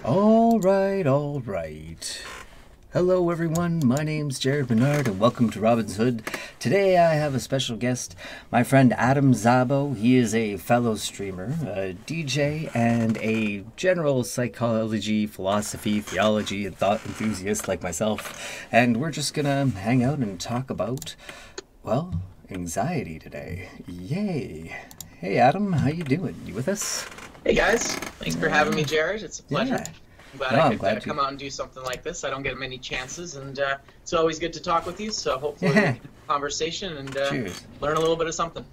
All right, all right. Hello, everyone. My name's Jared Bernard, and welcome to Robin's Hood. Today, I have a special guest, my friend Adam Szabo. He is a fellow streamer, a DJ, and a general psychology, philosophy, theology, and thought enthusiast like myself. And we're just gonna hang out and talk about, well, anxiety today. Yay! Hey, Adam, how you doing? You with us? Hey guys, thanks for having me, Jared. It's a pleasure. Yeah. I'm glad No, I I'm could glad come out and do something like this. I don't get many chances, and it's always good to talk with you. So hopefully we can have a conversation and learn a little bit of something.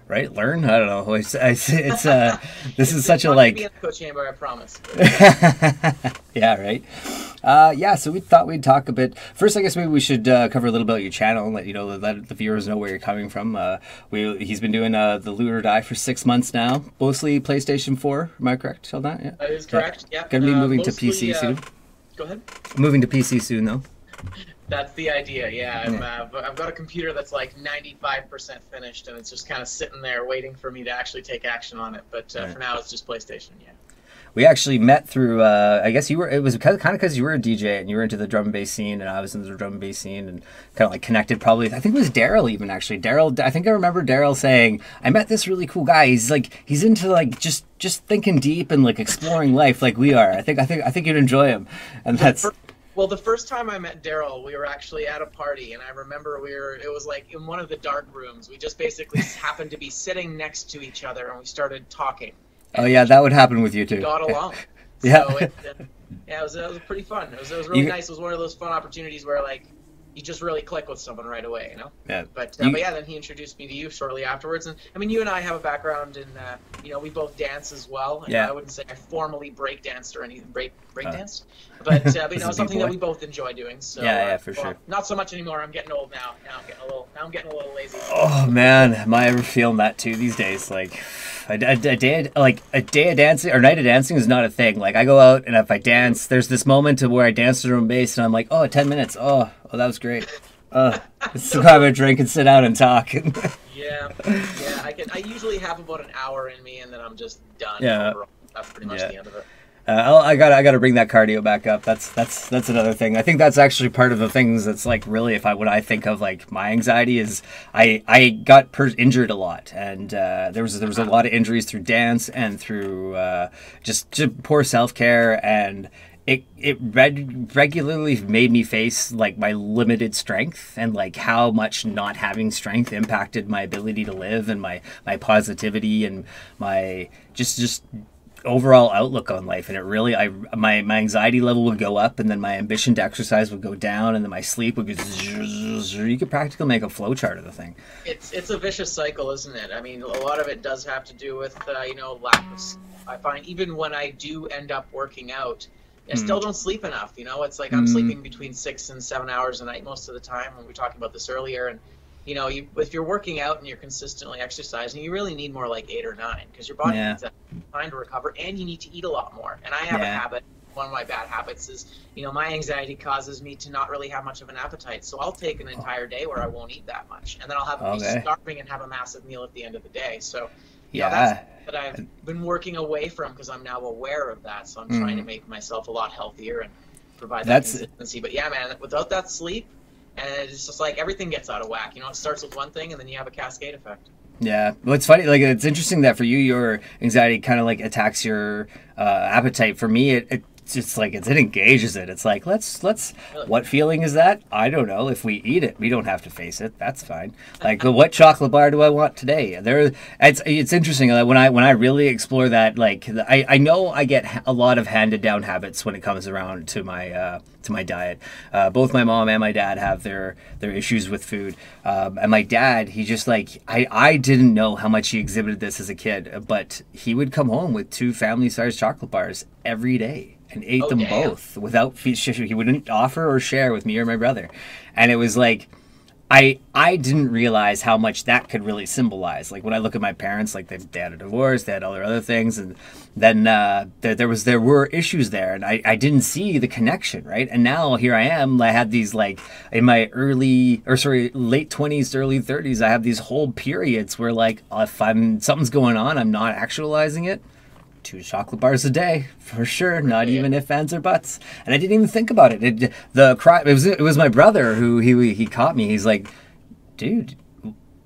Right? Learn? I don't know. It's this is such a not like. Be in the coach chamber, I promise. Yeah, right. Yeah, so we thought we'd talk a bit. First, I guess maybe we should cover a little about your channel and let the viewers know where you're coming from. He's been doing the Loot or Die for 6 months now, mostly PlayStation 4. Am I correct on that? Yeah, that is correct. Yeah, gonna be moving mostly, to PC soon. Go ahead. Moving to PC soon, though. That's the idea. Yeah, I've got a computer that's like 95% finished, and it's just kind of sitting there waiting for me to actually take action on it. But for now, it's just PlayStation. Yeah. We actually met through, I guess it was kind of because you were a DJ and you were into the drum and bass scene and I was into the drum and bass scene and kind of like connected probably. I think it was Daryl even actually. Daryl, I think I remember Daryl saying, I met this really cool guy. He's into like just thinking deep and like exploring life like we are. I think you'd enjoy him. And that's... Well, the first time I met Daryl, we were actually at a party, and I remember it was like in one of the dark rooms. We just basically happened to be sitting next to each other, and we started talking. Oh yeah, that would happen with you too. Got along. Yeah. So it was pretty fun. It was really nice. It was one of those fun opportunities where like you just really click with someone right away, you know. Yeah. But yeah, then he introduced me to you shortly afterwards, and I mean, you and I have a background in we both dance as well. And yeah. I wouldn't say I formally break danced or anything break danced, but something that we both enjoy doing. So yeah, for sure. Not so much anymore. I'm getting old now. Now I'm getting a little lazy. Oh man, am I ever feeling that too these days? Like a day of dancing or night of dancing is not a thing. Like I go out and if I dance, there's this moment of where I dance to drum and bass and I'm like, 10 minutes. Oh, that was great. Still have a drink and sit down and talk. Yeah. I usually have about an hour in me and then I'm just done. Yeah. Overall. That's pretty much the end of it. I gotta bring that cardio back up. That's another thing. I think that's actually part of the things that's like really when I think of like my anxiety is I got injured a lot and there was a lot of injuries through dance and through just poor self-care and it regularly made me face like my limited strength and like how much not having strength impacted my ability to live and my positivity and my just overall outlook on life. And it really my anxiety level would go up and then my ambition to exercise would go down and then my sleep would go you could practically make a flow chart of the thing. It's a vicious cycle, isn't it? I mean, a lot of it does have to do with lack of sleep. I find even when I do end up working out, I still don't sleep enough. It's like I'm sleeping between 6 and 7 hours a night most of the time. When we were talking about this earlier, and if you're working out and you're consistently exercising, you really need more like 8 or 9 because your body needs that time to recover, and you need to eat a lot more. And I have a habit. One of my bad habits is, my anxiety causes me to not really have much of an appetite. So I'll take an entire day where I won't eat that much, and then I'll be starving and have a massive meal at the end of the day. So that's what I've been working away from because I'm now aware of that. So I'm trying to make myself a lot healthier and provide that consistency. But yeah, man, without that sleep, and it's just like everything gets out of whack. It starts with one thing and then you have a cascade effect. Yeah, well, it's funny. Like it's interesting that for you, your anxiety kind of like attacks your appetite. For me, it's just like it engages it. It's like let's really? What feeling is that? I don't know. If we eat it, we don't have to face it. That's fine. Like what chocolate bar do I want today? It's interesting when I really explore that. Like I know I get a lot of handed down habits when it comes around to my diet. Both my mom and my dad have their issues with food. And my dad, he just like I didn't know how much he exhibited this as a kid, but he would come home with 2 family-sized chocolate bars every day. And ate them both without he wouldn't offer or share with me or my brother. And it was like I didn't realize how much that could really symbolize. Like when I look at my parents, like they had a divorce, they had all their other things, and then there were issues there, and I didn't see the connection, right? And now here I am. I had these like in my late 20s to early 30s. I have these whole periods where like if something's going on, I'm not actualizing it. 2 chocolate bars a day for sure, not even if, ands, or buts. And I didn't even think about it. It was my brother who he caught me. He's like, dude,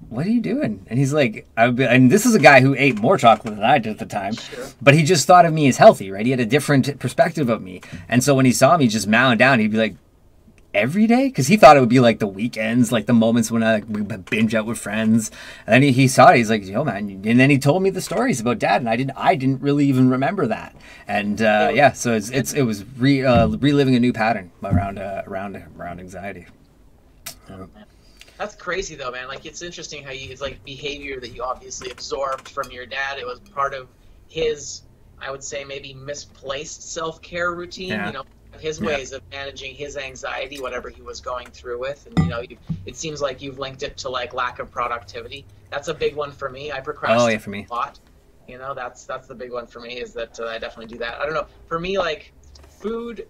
what are you doing? And he's like, and this is a guy who ate more chocolate than I did at the time, but he just thought of me as healthy, right? He had a different perspective of me. And so when he saw me just mowing down, he'd be like, every day? Because he thought it would be like the weekends, like the moments when we binge out with friends. And then he saw it. He's like, yo, man. And then he told me the stories about Dad, and I didn't really even remember that. And yeah, so it was reliving a new pattern around anxiety. That's crazy though, man. Like, it's interesting how it's like behavior that you obviously absorbed from your dad. It was part of his, I would say, maybe misplaced self-care routine. Yeah. You know, his ways of managing his anxiety, whatever he was going through with. And, you know, it seems like you've linked it to like lack of productivity. That's a big one for me. I procrastinate for me. a lot. You know, that's the big one for me, is that I definitely do that. I don't know. For me, like, food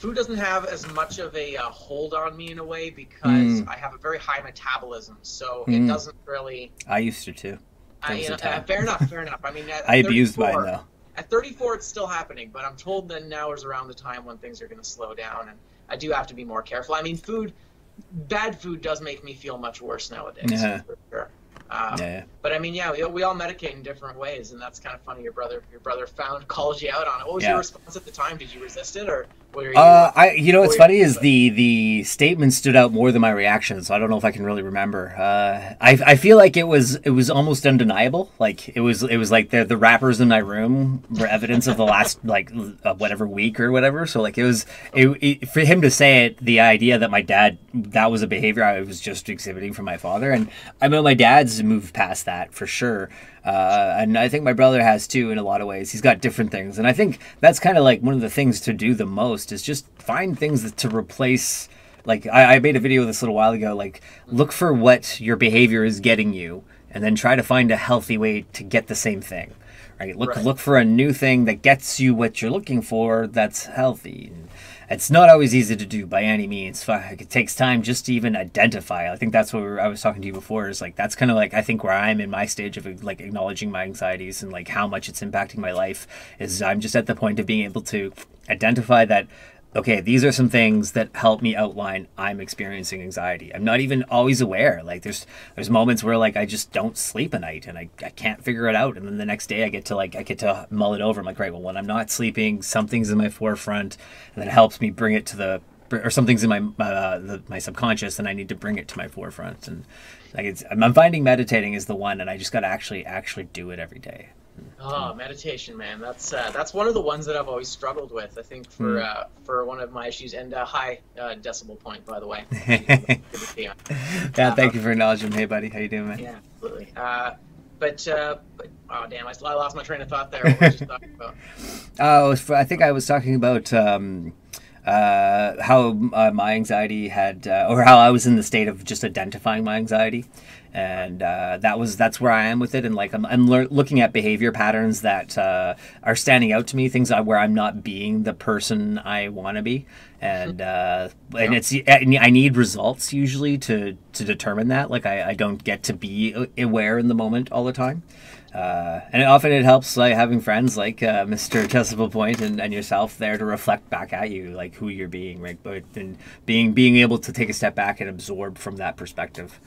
doesn't have as much of a hold on me in a way, because I have a very high metabolism. So it doesn't really. I used to too. Fair enough. I mean, I abused mine though. At 34, it's still happening, but I'm told that now is around the time when things are going to slow down, and I do have to be more careful. I mean, bad food does make me feel much worse nowadays, for sure. But I mean, yeah, we all medicate in different ways, and that's kind of funny. Your brother called you out on it. What was your response at the time? Did you resist it, or what are you? What's funny is the statement stood out more than my reaction, so I don't know if I can really remember. I feel like it was almost undeniable. Like it was like the wrappers in my room were evidence of the last whatever week or whatever. So like for him to say it, the idea that my dad, that was a behavior I was just exhibiting from my father, and I know my dad's moved past that for sure. And I think my brother has too in a lot of ways. He's got different things. And I think that's kind of like one of the things to do the most is just find things to replace. Like I made a video this a little while ago, like look for what your behavior is getting you and then try to find a healthy way to get the same thing. Right? Look for a new thing that gets you what you're looking for that's healthy. And it's not always easy to do by any means. It takes time just to even identify. I think that's what I was talking to you before, is like that's kind of like I think where I'm in my stage of like acknowledging my anxieties and like how much it's impacting my life is I'm just at the point of being able to identify that, okay, these are some things that help me outline I'm experiencing anxiety. I'm not even always aware. Like there's moments where like I just don't sleep at night and I can't figure it out. And then the next day I get to mull it over. I'm like, right, well, when I'm not sleeping, something's in my forefront, and then it helps me bring it to or something's in my subconscious, and I need to bring it to my forefront. And like I'm finding meditating is the one, and I just got to actually do it every day. Oh, meditation, man. That's one of the ones that I've always struggled with. I think for one of my issues, and high decibel point, by the way. Yeah, thank you for acknowledging. Hey, buddy, how you doing, man? Yeah, absolutely. But oh damn, I lost my train of thought there. What were you just talking about? I think I was talking about how my anxiety had, or how I was in the state of just identifying my anxiety. And that's where I am with it, and like I'm looking at behavior patterns that are standing out to me, things where I'm not being the person I want to be, and I need results usually to determine that. Like I don't get to be aware in the moment all the time, and often it helps like having friends like Mr. Decibel Point and yourself there to reflect back at you like who you're being, right? But and being able to take a step back and absorb from that perspective.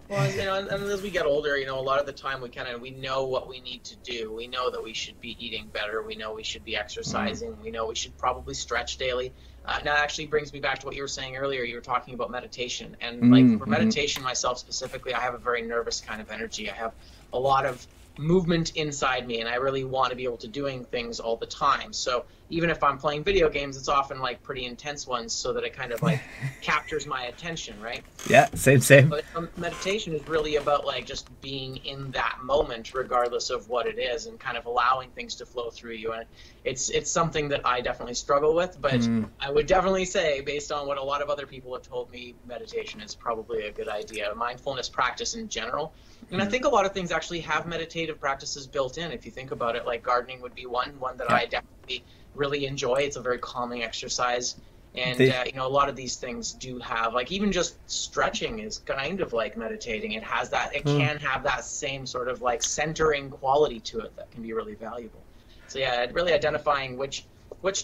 Well, you know, and as we get older, you know, a lot of the time we know what we need to do. We know that we should be eating better. We know we should be exercising. We know we should probably stretch daily. That actually brings me back to what you were saying earlier. You were talking about meditation, and like for meditation, myself specifically, I have a very nervous kind of energy. I have a lot of movement inside me, and I really want to be able to doing things all the time. So even if I'm playing video games, it's often like pretty intense ones, so that it kind of like captures my attention, right? Yeah, same. But meditation is really about like just being in that moment, regardless of what it is, and kind of allowing things to flow through you. And it's something that I definitely struggle with, but I would definitely say, based on what a lot of other people have told me, meditation is probably a good idea. Mindfulness practice in general. And I think a lot of things actually have meditative practices built in. If you think about it, like gardening would be one that I definitely really enjoy. It's a very calming exercise. And you know, a lot of these things do have, like, even just stretching is kind of like meditating. It has that, it can have that same sort of like centering quality to it that can be really valuable. So yeah, really identifying which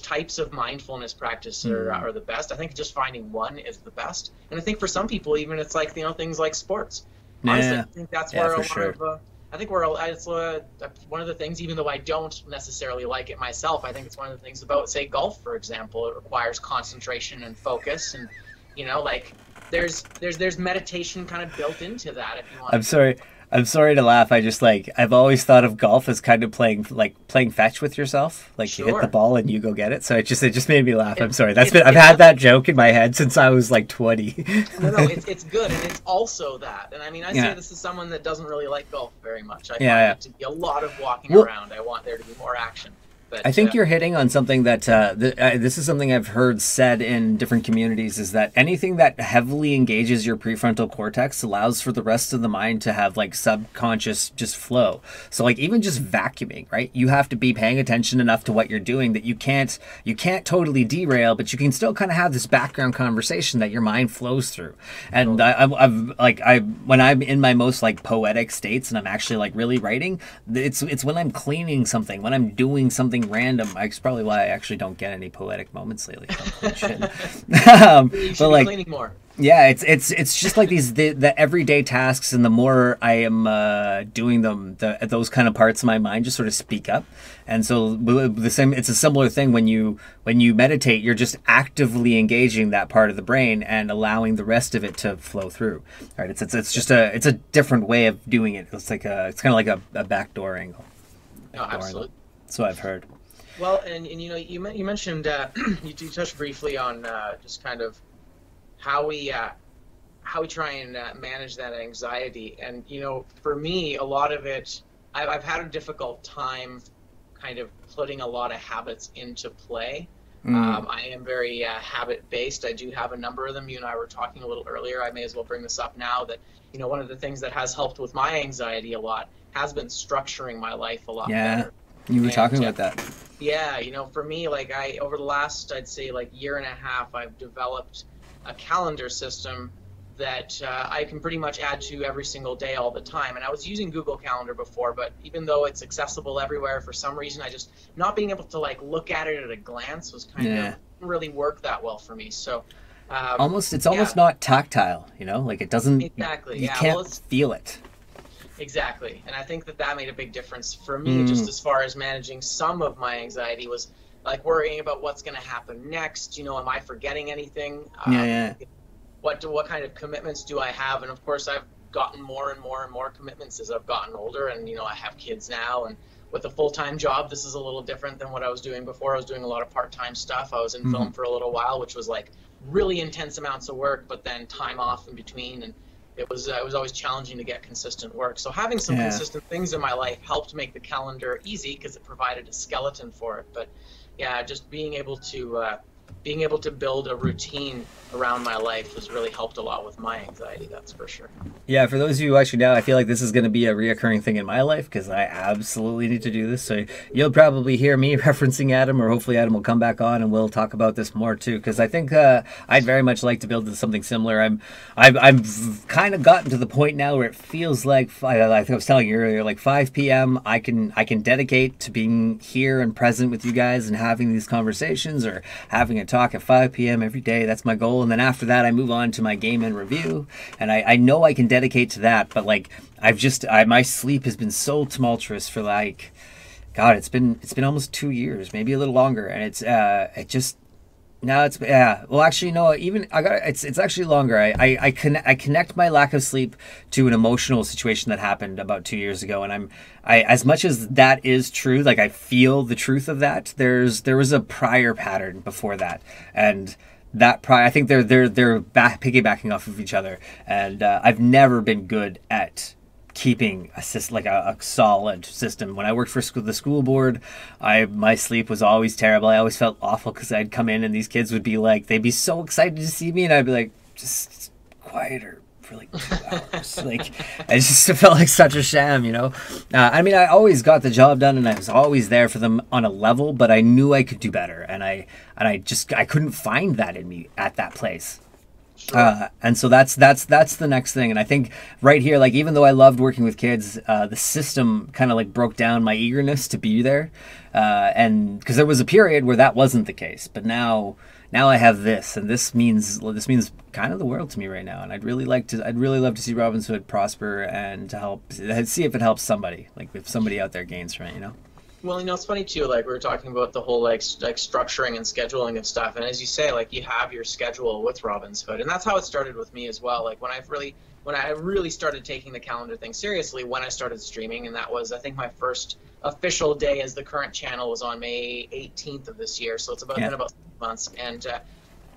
types of mindfulness practice are the best. I think just finding one is the best. And I think for some people, even it's like, you know, things like sports. Honestly, I think that's where a lot of I think it's one of the things, even though I don't necessarily like it myself, I think it's one of the things about, say, golf, for example. It requires concentration and focus, and, you know, like there's meditation kind of built into that, if you want. I'm sorry to laugh. I've always thought of golf as kind of playing fetch with yourself. Like you hit the ball and you go get it. So it just made me laugh. I'm sorry. I've had that joke in my head since I was like 20. No, it's good, and it's also that. And I mean, I say this is someone that doesn't really like golf very much. I find it to be a lot of walking around. I want there to be more action. But, I think you're hitting on something that this is something I've heard said in different communities, is that anything that heavily engages your prefrontal cortex allows for the rest of the mind to have like subconscious just flow. So like even just vacuuming, right? You have to be paying attention enough to what you're doing that you can't totally derail, but you can still kind of have this background conversation that your mind flows through. And when I'm in my most like poetic states and I'm actually like really writing, it's when I'm cleaning something, when I'm doing something random. It's probably why I actually don't get any poetic moments lately. You should be cleaning more. Yeah, it's just like the everyday tasks, and the more I am doing them, those kind of parts of my mind just sort of speak up. And so it's a similar thing when you meditate. You're just actively engaging that part of the brain and allowing the rest of it to flow through. Right? It's a different way of doing it. It's kind of like a backdoor angle. No, absolutely. So I've heard. Well, and you know, you mentioned you touched briefly on just kind of how we try and manage that anxiety. And you know, for me, a lot of it, I've had a difficult time kind of putting a lot of habits into play. I am very habit based. I do have a number of them. You and I were talking a little earlier. I may as well bring this up now, that you know, one of the things that has helped with my anxiety a lot has been structuring my life a lot better. You were talking about that. Yeah, you know, for me, like over the last, I'd say like year and a half, I've developed a calendar system that I can pretty much add to every single day all the time. And I was using Google Calendar before, but even though it's accessible everywhere, for some reason, not being able to like look at it at a glance was kind of didn't really work that well for me. So it's almost not tactile, you know, like it doesn't, exactly. You can't feel it. Exactly. And I think that made a big difference for me, just as far as managing some of my anxiety, was like worrying about what's going to happen next. You know, am I forgetting anything? What kind of commitments do I have? And of course, I've gotten more and more and more commitments as I've gotten older. And, you know, I have kids now. And with a full-time job, this is a little different than what I was doing before. I was doing a lot of part-time stuff. I was in film for a little while, which was like really intense amounts of work, but then time off in between. And it was always challenging to get consistent work. So having some consistent things in my life helped make the calendar easy because it provided a skeleton for it. But yeah, just being able to build a routine around my life has really helped a lot with my anxiety, that's for sure. Yeah, for those of you watching now, I feel like this is going to be a reoccurring thing in my life because I absolutely need to do this. So you'll probably hear me referencing Adam, or hopefully Adam will come back on and we'll talk about this more too, because I think I'd very much like to build something similar. I've kind of gotten to the point now where it feels like, I think I was telling you earlier, like 5 p.m. I can dedicate to being here and present with you guys and having these conversations, or having a talk at 5 p.m. every day. That's my goal. And then after that, I move on to my game and review. And I know I can dedicate to that, but like my sleep has been so tumultuous for like, God, it's been almost 2 years, maybe a little longer. And it's actually longer. I connect my lack of sleep to an emotional situation that happened about 2 years ago, and I as much as that is true, like I feel the truth of that. There was a prior pattern before that, and that I think they're piggybacking off of each other, and I've never been good at keeping a solid system. When I worked for the school board, my sleep was always terrible. I always felt awful because I'd come in and these kids would be like, they'd be so excited to see me, and I'd be like, just quieter, for like 2 hours. Like, it just felt like such a sham, you know? I mean, I always got the job done and I was always there for them on a level, but I knew I could do better. And I couldn't find that in me at that place. Sure. And so that's the next thing. And I think right here, like, even though I loved working with kids, the system kind of like broke down my eagerness to be there. And because there was a period where that wasn't the case, but now I have this, and this means kind of the world to me right now. And I'd really love to see Robin's Hood prosper and to see if it helps somebody, like if somebody out there gains from it, you know? Well, you know, it's funny too, like we were talking about the whole like structuring and scheduling of stuff. And as you say, like you have your schedule with Robin's Hood. And that's how it started with me as well. Like when I really started taking the calendar thing seriously, when I started streaming, and that was, I think, my first official day as the current channel was on May 18th of this year. So it's been about 6 months. And,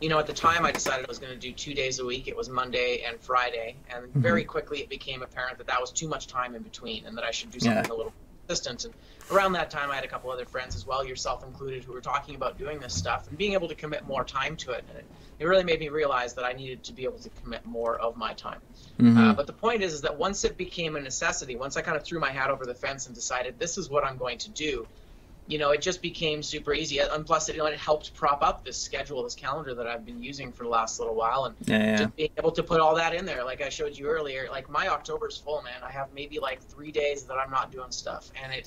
you know, at the time I decided I was going to do 2 days a week. It was Monday and Friday. And very quickly it became apparent that was too much time in between and that I should do something a little consistent. And around that time, I had a couple other friends as well, yourself included, who were talking about doing this stuff and being able to commit more time to it. And it really made me realize that I needed to be able to commit more of my time. But the point is that once it became a necessity, once I kind of threw my hat over the fence and decided this is what I'm going to do, you know, it just became super easy. And plus, it helped prop up this schedule, this calendar that I've been using for the last little while. And just being able to put all that in there, like I showed you earlier, like my October's full, man. I have maybe like 3 days that I'm not doing stuff. And it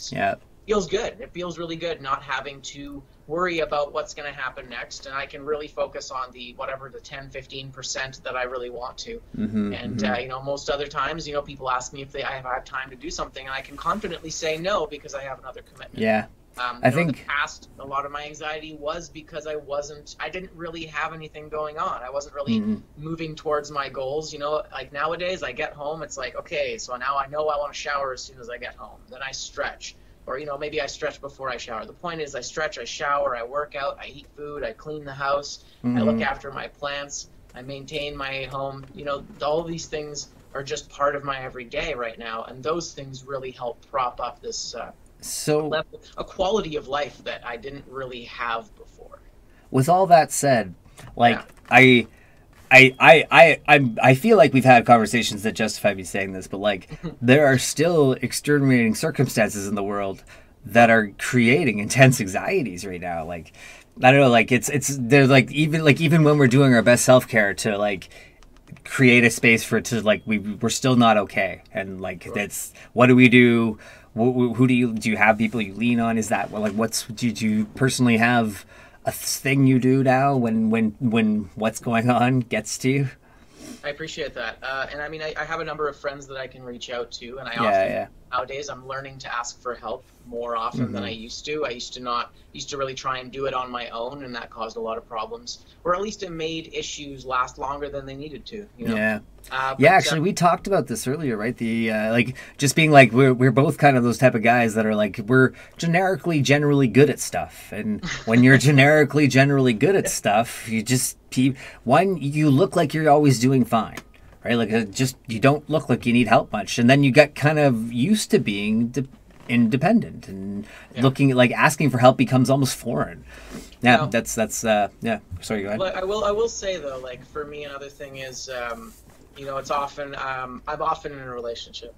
feels good. It feels really good not having to worry about what's going to happen next. And I can really focus on the 10-15% that I really want to. And, you know, most other times, you know, people ask me if I have time to do something, and I can confidently say no because I have another commitment. I think in the past, a lot of my anxiety was because I didn't really have anything going on. I wasn't really moving towards my goals. You know, like nowadays I get home, it's like, okay, so now I know I want to shower as soon as I get home. Then I stretch. Or, you know, maybe I stretch before I shower. The point is I stretch, I shower, I work out, I eat food, I clean the house, I look after my plants, I maintain my home. You know, all these things are just part of my everyday right now. And those things really help prop up this a quality of life that I didn't really have before. With all that said, like I feel like we've had conversations that justify me saying this, but like there are still extenuating circumstances in the world that are creating intense anxieties right now. Like I don't know, like they're like even when we're doing our best self-care to like create a space for it to like we're still not okay, and like that's what do we do? Who do you have people you lean on? Is that like do you personally have a thing you do now when what's going on gets to you? I appreciate that, and I mean I have a number of friends that I can reach out to, and nowadays I'm learning to ask for help more often than I used to. I used to really try and do it on my own, and that caused a lot of problems, or at least it made issues last longer than they needed to. You know? Actually, we talked about this earlier, right? The like just being like we're both kind of those type of guys that are like we're generally good at stuff, and when you're generally good at stuff, you just you look like you're always doing fine, right? Like you don't look like you need help much, and then you get kind of used to being independent and looking like asking for help becomes almost foreign. That's sorry, go ahead. I will say though, like for me, another thing is you know, it's often I'm often in a relationship,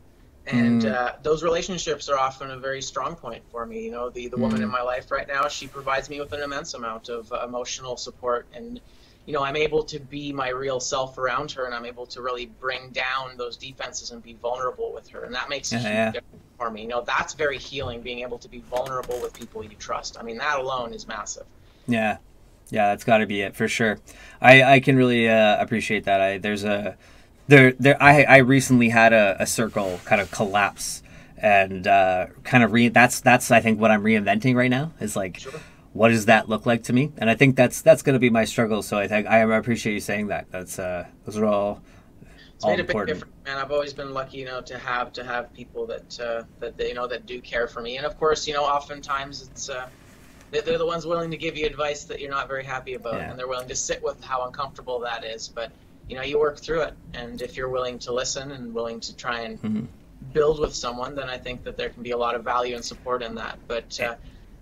and those relationships are often a very strong point for me. You know, the woman in my life right now, she provides me with an immense amount of emotional support, and you know, I'm able to be my real self around her, and I'm able to really bring down those defenses and be vulnerable with her, and that makes a huge difference for me. You know, that's very healing, being able to be vulnerable with people you trust. I mean, that alone is massive. Yeah, that's got to be it for sure. I can really appreciate that. I recently had a circle kind of collapse, and kind of that's I think what I'm reinventing right now is like. Sure. What does that look like to me? And I think that's going to be my struggle. So I think I appreciate you saying that. That's those are all made a big difference, man. I've always been lucky, you know, to have people that you know that do care for me. And of course, you know, oftentimes it's they're the ones willing to give you advice that you're not very happy about, and they're willing to sit with how uncomfortable that is. But you know, you work through it, and if you're willing to listen and willing to try and build with someone, then I think that there can be a lot of value and support in that. But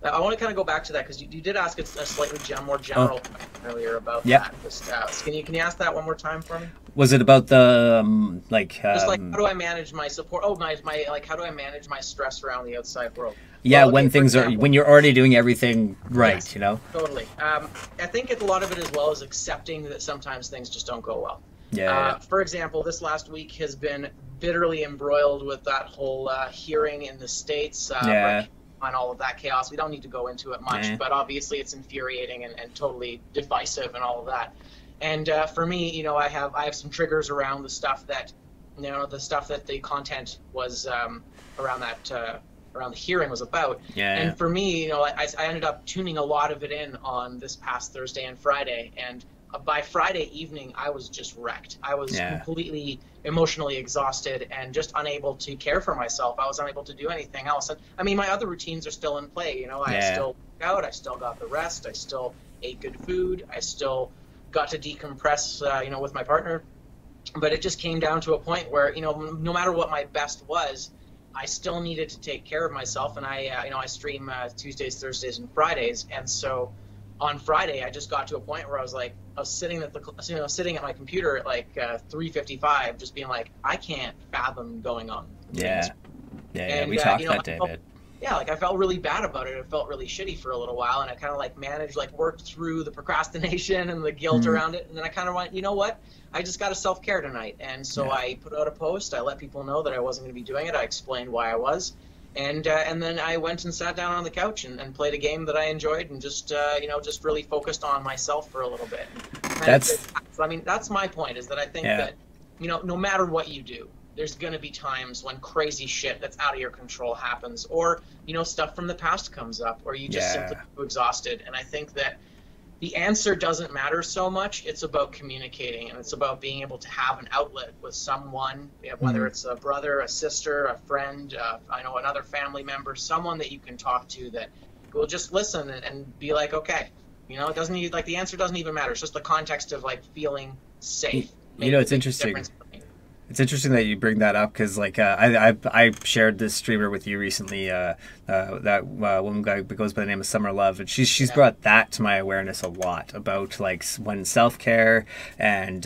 I want to kind of go back to that because you did ask a slightly more general question earlier about Yep. that. Just, can you ask that one more time for me? Was it about the Just like how do I manage my support? Oh, my like how do I manage my stress around the outside world? yeah, Well, okay, when for things are, example, when you're already doing everything right, yes, you know? totally. I think a lot of it as well is accepting that sometimes things just don't go well. Yeah, For example, this last week has been bitterly embroiled with that whole hearing in the States, yeah, on all of that chaos. We don't need to go into it much, yeah, but obviously it's infuriating and totally divisive and all of that. And for me, I have some triggers around the stuff that, the stuff that the content was around that around the hearing was about. yeah, And for me, I ended up tuning a lot of it in on this past Thursday and Friday, and by Friday evening, I was just wrecked. I was yeah, completely emotionally exhausted and just unable to care for myself. I was unable to do anything else. And I mean, my other routines are still in play. I yeah, still work out. I still got the rest. I still ate good food. I still got to decompress, with my partner. But it just came down to a point where, no matter what my best was, I still needed to take care of myself. And I stream Tuesdays, Thursdays, and Fridays. And so on Friday, I just got to a point where I was sitting sitting at my computer at like 3:55, just being like, I can't fathom going on. yeah, yeah, yeah. And We talked that day a bit. yeah, like I felt really bad about it. It felt really shitty for a little while, and I kind of like managed, like worked through the procrastination and the guilt around it. And then I kind of went, you know what? I just got to self-care tonight. And so Yeah. I put out a post. I let people know that I wasn't going to be doing it. I explained why I was. And then I went and sat down on the couch and played a game that I enjoyed and just, just really focused on myself for a little bit. That's my point, is that I think that, no matter what you do, there's going to be times when crazy shit that's out of your control happens, or, stuff from the past comes up, or you just simply feel exhausted. And I think that the answer doesn't matter so much. It's about communicating, and it's about being able to have an outlet with someone, whether it's a brother, a sister, a friend, another family member, someone that you can talk to that will just listen and be like, okay, it doesn't need, like, the answer doesn't even matter. It's just the context of like feeling safe. It's interesting. It's interesting that you bring that up because, like, I shared this streamer with you recently. That woman guy goes by the name of Summer Love, and she's brought that to my awareness a lot about like when self-care and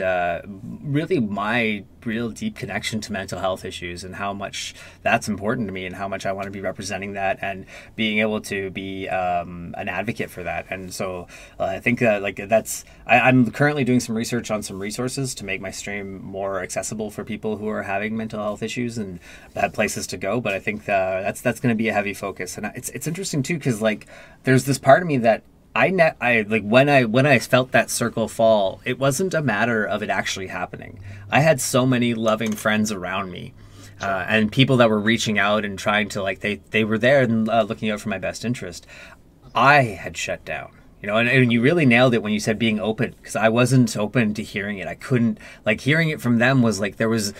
really my real deep connection to mental health issues and how much that's important to me and how much I want to be representing that and being able to be an advocate for that. And so I think that I'm currently doing some research on some resources to make my stream more accessible for people who are having mental health issues and have places to go. But I think that's going to be a heavy focus. And it's interesting too because like there's this part of me that I like when I felt that circle fall, it wasn't a matter of it actually happening. I had so many loving friends around me, and people that were reaching out and trying to like they were there and looking out for my best interest. I had shut down, and you really nailed it when you said being open, because I wasn't open to hearing it. I couldn't, like, hearing it from them was like there was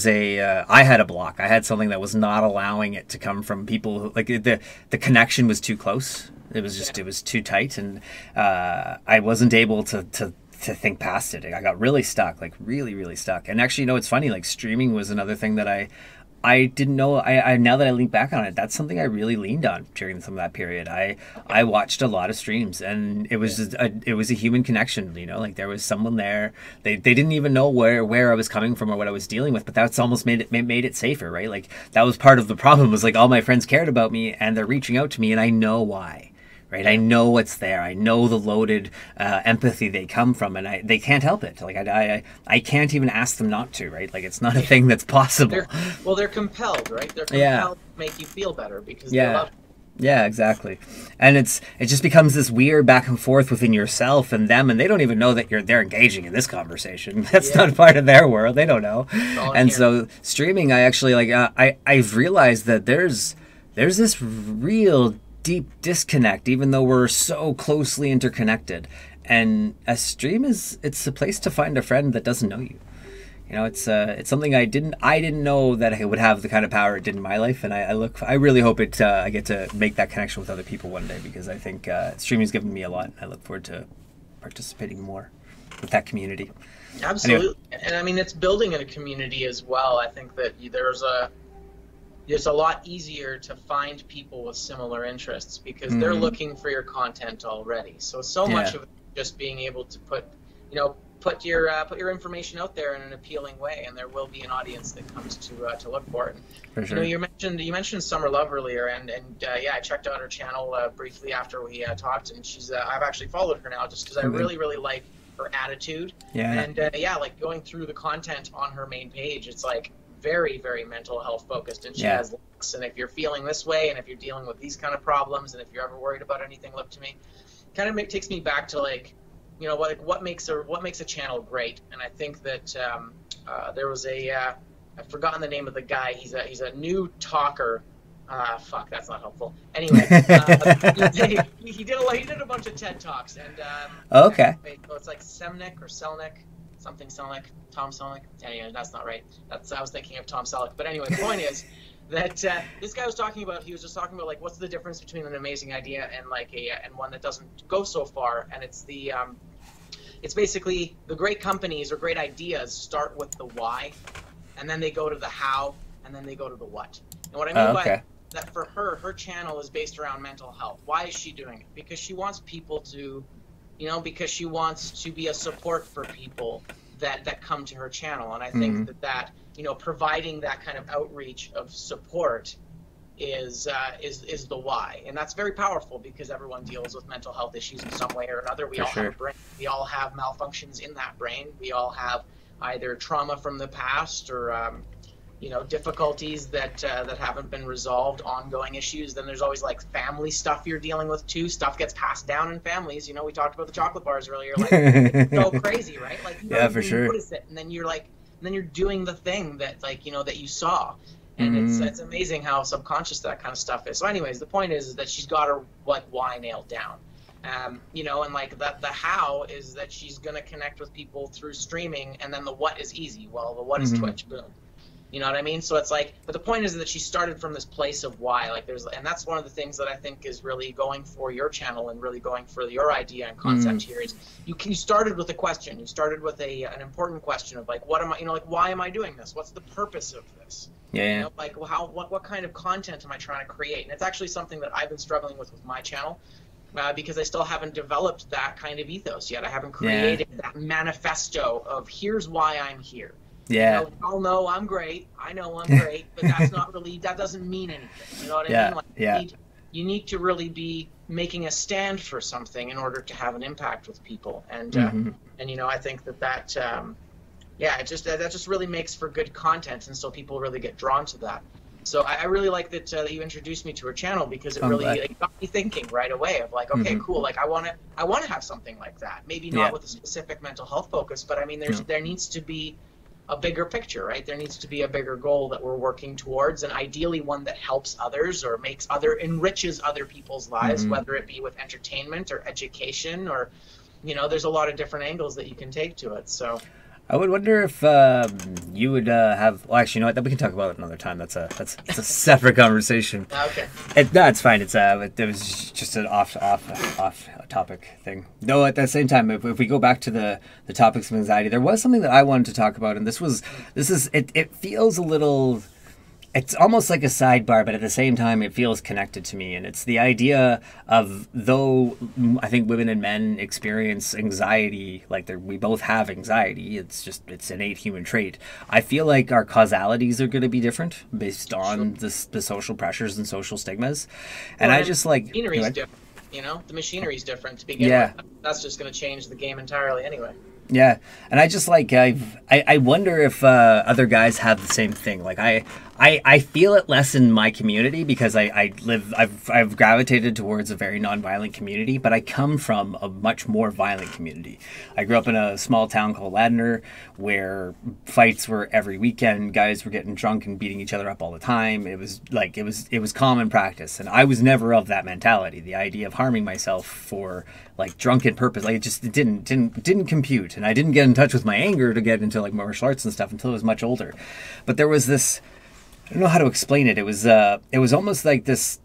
a I had a block. I had something that was not allowing it to come from people who, like, the connection was too close. It was just, it was too tight, and I wasn't able to think past it. I got really stuck, like really, really stuck. And actually, it's funny, like streaming was another thing that I didn't know. I now that I lean back on it, that's something I really leaned on during some of that period. I watched a lot of streams, and it was just it was a human connection. Like there was someone there. They didn't even know where I was coming from or what I was dealing with, but that's almost made it safer, right? Like that was part of the problem, was like all my friends cared about me and they're reaching out to me, and I know why. Right, I know what's there. I know the loaded empathy they come from, and they can't help it. Like I can't even ask them not to. Right, like it's not a thing that's possible. They're compelled, right? They're compelled to make you feel better because they love you. Yeah, exactly. And it just becomes this weird back and forth within yourself and them, and they don't even know that they're engaging in this conversation. That's not part of their world. They don't know. And so streaming, I actually I've realized that there's this real deep disconnect, even though we're so closely interconnected. And a stream it's a place to find a friend that doesn't know you. It's something I didn't know that it would have the kind of power it did in my life, and I really hope I get to make that connection with other people one day, because I think streaming's given me a lot, and I look forward to participating more with that community. Absolutely. Anyway. And I mean, it's building in a community as well. I think that there's it's a lot easier to find people with similar interests because they're looking for your content already. So much of it just being able to put your information out there in an appealing way, and there will be an audience that comes to look for it. For sure. You mentioned Summer Love earlier, and I checked out her channel briefly after we talked, and I've actually followed her now just because I really like her attitude. Yeah. And like going through the content on her main page, it's like very, very mental health focused, and she has links. And if you're feeling this way, and if you're dealing with these kind of problems, and if you're ever worried about anything, look to me. Kind of takes me back to what makes a channel great. And I think that there was I've forgotten the name of the guy. He's a new talker. Fuck, that's not helpful. Anyway, he did a bunch of TED Talks, and okay. So it's like Semnick or Selnick. Something Selnick, Tom Selnick. Anyway, that's not right. I was thinking of Tom Selleck. But anyway, the point is that this guy was talking about. He was just talking about like what's the difference between an amazing idea and and one that doesn't go so far. And it's it's basically the great companies or great ideas start with the why, and then they go to the how, and then they go to the what. And what I mean by that, for her channel is based around mental health. Why is she doing it? Because she wants people to. Because she wants to be a support for people that come to her channel. And I think that providing that kind of outreach of support is the why. And that's very powerful because everyone deals with mental health issues in some way or another. We all have a brain. We all have malfunctions in that brain. We all have either trauma from the past or difficulties that haven't been resolved, ongoing issues. Then there's always like family stuff you're dealing with too. Stuff gets passed down in families. We talked about the chocolate bars earlier. Like, it's so crazy, right? Like, for sure. Notice it, and then you're doing the thing that that you saw, and it's amazing how subconscious that kind of stuff is. So, anyways, the point is that she's got her why nailed down. And like the how is that she's gonna connect with people through streaming, and then the what is easy. Well, the what is Twitch. Boom. You know what I mean? So it's like, but the point is that she started from this place of why. Like and that's one of the things that I think is really going for your channel and really going for your idea and concept here is you started with a question. You started with an important question of like, what am I? Why am I doing this? What's the purpose of this? Yeah. Like what kind of content am I trying to create? And it's actually something that I've been struggling with my channel. Because I still haven't developed that kind of ethos yet. I haven't created that manifesto of here's why I'm here. Yeah. We all know I'm great. I know I'm great, but that doesn't mean anything. You know what I mean? Like, you need to really be making a stand for something in order to have an impact with people. And I think that just really makes for good content, and so people really get drawn to that. So I really like that you introduced me to her channel because it really got me thinking right away of like, okay, cool. Like I want to have something like that. Maybe not with a specific mental health focus, but I mean, there needs to be a bigger picture, right? There needs to be a bigger goal that we're working towards, and ideally one that helps others or enriches other people's lives, whether it be with entertainment or education or, there's a lot of different angles that you can take to it. So I would wonder if you would have. Well, actually, you know what? That we can talk about it another time. That's a separate conversation. Okay. It's fine. It was just an off topic thing. Though at the same time, if we go back to the topics of anxiety, there was something that I wanted to talk about, and this is it feels a little. It's almost like a sidebar, but at the same time, it feels connected to me. And it's the idea of, though I think women and men experience anxiety, like we both have anxiety, it's innate human trait. I feel like our causalities are going to be different based on the social pressures and social stigmas. And I just like... Machinery's different, the machinery's different to begin with. That's just going to change the game entirely anyway. Yeah, and I just like I wonder if other guys have the same thing. Like I feel it less in my community because I've gravitated towards a very nonviolent community, but I come from a much more violent community. I grew up in a small town called Ladner where fights were every weekend. Guys were getting drunk and beating each other up all the time. It was common practice, and I was never of that mentality. The idea of harming myself for like drunken purpose, like it didn't compute, and I didn't get in touch with my anger to get into like martial arts and stuff until I was much older. But there was this, I don't know how to explain it. It was almost like this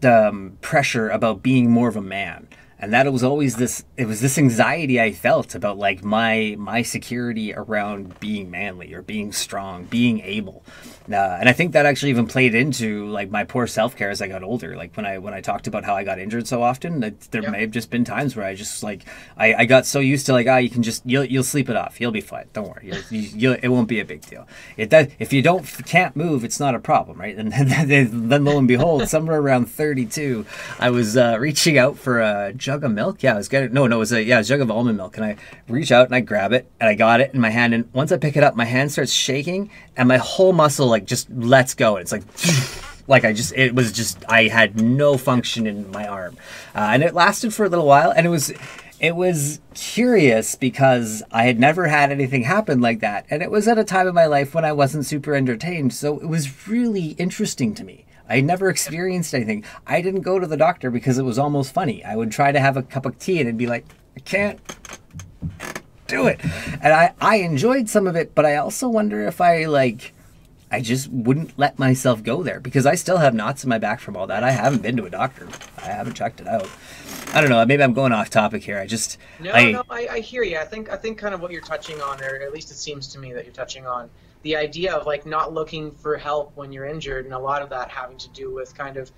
pressure about being more of a man. and that it was always this. It was this anxiety I felt about like my security around being manly or being strong, being able. And I think that actually even played into like my poor self care as I got older. Like when I talked about how I got injured so often, there may have just been times where I just like I got so used to like you can just you'll sleep it off, you'll be fine, don't worry, it won't be a big deal. If you can't move, it's not a problem, right? And then lo and behold, somewhere around 32, I was reaching out for a jug of milk. Yeah, I was getting it was a jug of almond milk, and I reach out and I grab it and I got it in my hand, and once I pick it up, my hand starts shaking and my whole muscle like just lets go. It's like I had no function in my arm, and it lasted for a little while, and it was curious because I had never had anything happen like that, and it was at a time in my life when I wasn't super entertained, so it was really interesting to me. I had never experienced anything. I didn't go to the doctor because it was almost funny. I would try to have a cup of tea and it'd be like, I can't do it. And I enjoyed some of it, but I also wonder if I just wouldn't let myself go there because I still have knots in my back from all that. I haven't been to a doctor. I haven't checked it out. I don't know. Maybe I'm going off topic here. I hear you. I think kind of what you're touching on, or at least it seems to me that you're touching on, the idea of like not looking for help when you're injured, and a lot of that having to do with kind of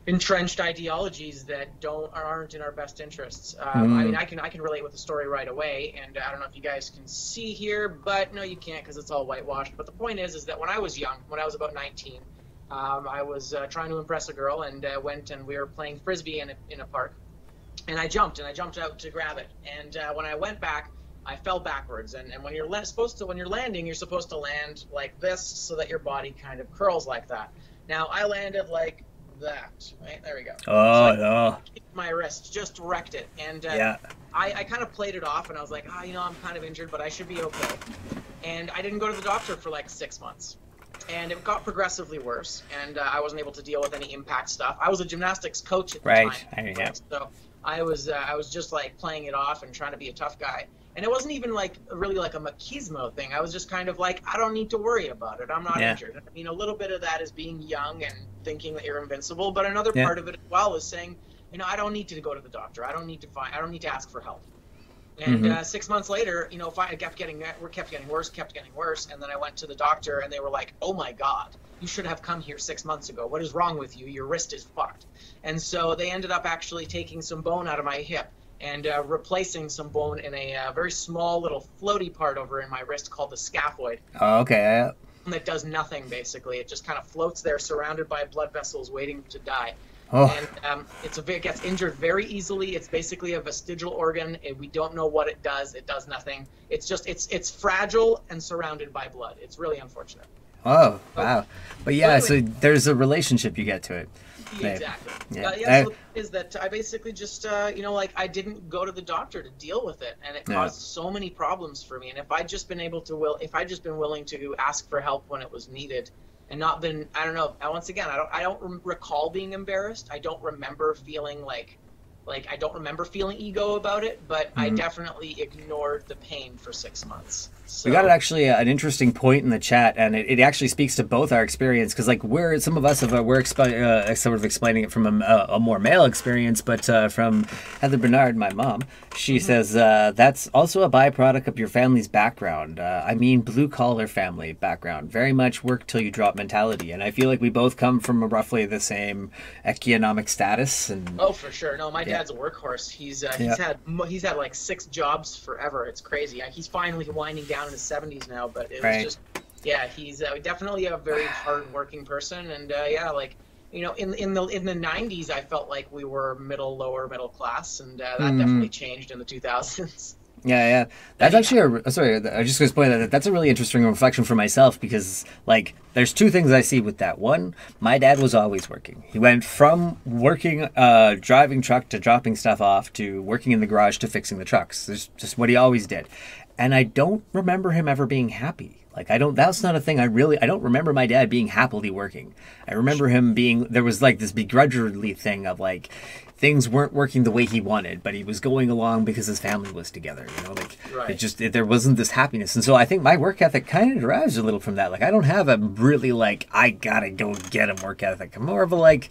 entrenched ideologies that aren't in our best interests. I mean, I can relate with the story right away, and I don't know if you guys can see here, but no, you can't because it's all whitewashed. But the point is that when I was young, when I was about 19, I was trying to impress a girl, and went and we were playing frisbee in a park, and I jumped out to grab it, and when I went back, I fell backwards, and when you're landing, you're supposed to land like this so that your body kind of curls like that. Now I landed like that, right? There we go. Oh, so no. My wrist just wrecked it, and I kind of played it off, and I was like, I'm kind of injured, but I should be okay. And I didn't go to the doctor for like 6 months, and it got progressively worse, and I wasn't able to deal with any impact stuff. I was a gymnastics coach at the time, right? So I was just like playing it off and trying to be a tough guy. And it wasn't even like really like a machismo thing. I was just kind of like, I don't need to worry about it. I'm not injured. I mean, a little bit of that is being young and thinking that you're invincible, but another part of it as well is saying, I don't need to go to the doctor. I don't need to ask for help. And 6 months later, it kept getting worse. And then I went to the doctor, and they were like, "Oh my God, you should have come here 6 months ago. What is wrong with you? Your wrist is fucked." And so they ended up actually taking some bone out of my hip and replacing some bone in a very small little floaty part over in my wrist called the scaphoid. Oh, okay. That does nothing, basically. It just kind of floats there surrounded by blood vessels waiting to die. Oh. And it gets injured very easily. It's basically a vestigial organ. We don't know what it does. It does nothing. It's just it's fragile and surrounded by blood. It's really unfortunate. Oh, wow. But anyway, so there's a relationship you get to it. Exactly. So is that I basically just I didn't go to the doctor to deal with it, and it caused so many problems for me. And if I'd just been willing to ask for help when it was needed, and not been, I don't know. Once again, I don't recall being embarrassed. I don't remember feeling like I don't remember feeling ego about it, but I definitely ignored the pain for 6 months. So. We got actually an interesting point in the chat, and it actually speaks to both our experience, because like we're sort of explaining it from a more male experience, but from Heather Bernard, my mom, she says that's also a byproduct of your family's background. I mean, blue collar family background, very much work till you drop mentality, and I feel like we both come from roughly the same economic status. And oh, for sure. No, my dad's a workhorse. He's had like 6 jobs forever. It's crazy. He's finally winding down in his 70s now, but it was just he's definitely a very hard-working person, and in the 90s I felt like we were lower middle class, and that definitely changed in the 2000s. That's actually I just going to point out that's a really interesting reflection for myself, because like there's 2 things I see with that. One, my dad was always working. He went from working driving truck to dropping stuff off to working in the garage to fixing the trucks. It's just what he always did. And I don't remember him ever being happy. Like, I don't, that's not a thing I don't remember my dad being happily working. I remember him being, there was like this begrudgingly thing of like, things weren't working the way he wanted, but he was going along because his family was together, you know, like there wasn't this happiness. And so I think my work ethic kind of derives a little from that. Like, I don't have a really like, I gotta go get a work ethic. I'm more of a like,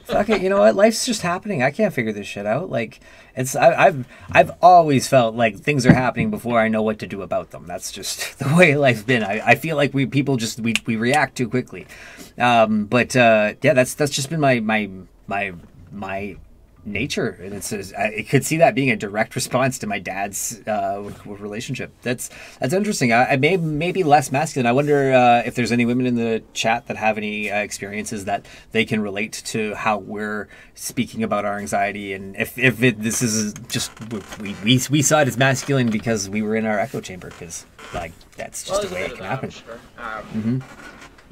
fuck it, you know what? Life's just happening. I can't figure this shit out. Like, I've always felt like things are happening before I know what to do about them. That's just the way life's been. I feel like we react too quickly. Yeah, that's just been my nature, and I could see that being a direct response to my dad's relationship. That's interesting. I may be less masculine. I wonder if there's any women in the chat that have any experiences that they can relate to how we're speaking about our anxiety, and if this is just we saw it as masculine because we were in our echo chamber, because like that's just the way it can happen. Sure.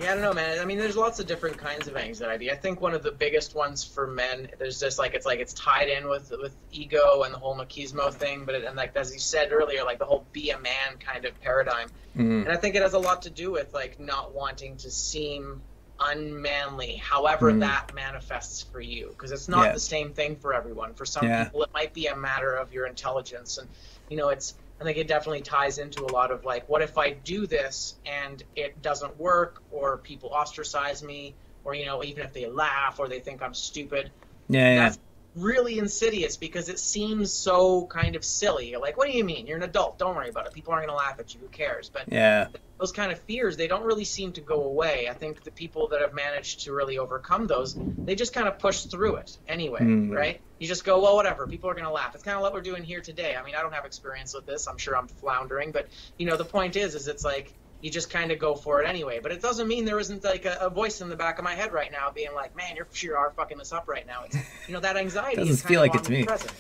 Yeah, I don't know, man. I mean, there's lots of different kinds of anxiety. I think one of the biggest ones for men, there's just like it's tied in with ego and the whole machismo thing, but and like as you said earlier, like the whole be a man kind of paradigm. And I think it has a lot to do with like not wanting to seem unmanly, however that manifests for you, because it's not the same thing for everyone. For some people, it might be a matter of your intelligence, and you know, I think it definitely ties into a lot of like, what if I do this and it doesn't work, or people ostracize me, or, you know, even if they laugh or they think I'm stupid. That's really insidious, because it seems so kind of silly. You're like, what do you mean? You're an adult. Don't worry about it. People aren't going to laugh at you. Who cares? But those kind of fears, they don't really seem to go away. I think the people that have managed to really overcome those, they just kind of push through it anyway, right? You just go, well, whatever. People are going to laugh. It's kind of what we're doing here today. I mean, I don't have experience with this. I'm sure I'm floundering. But, you know, the point is it's like you just kind of go for it anyway. But it doesn't mean there isn't like a voice in the back of my head right now being like, man, you're sure are fucking this up right now. It's, you know, that anxiety doesn't is kind feel of like it to me. Present.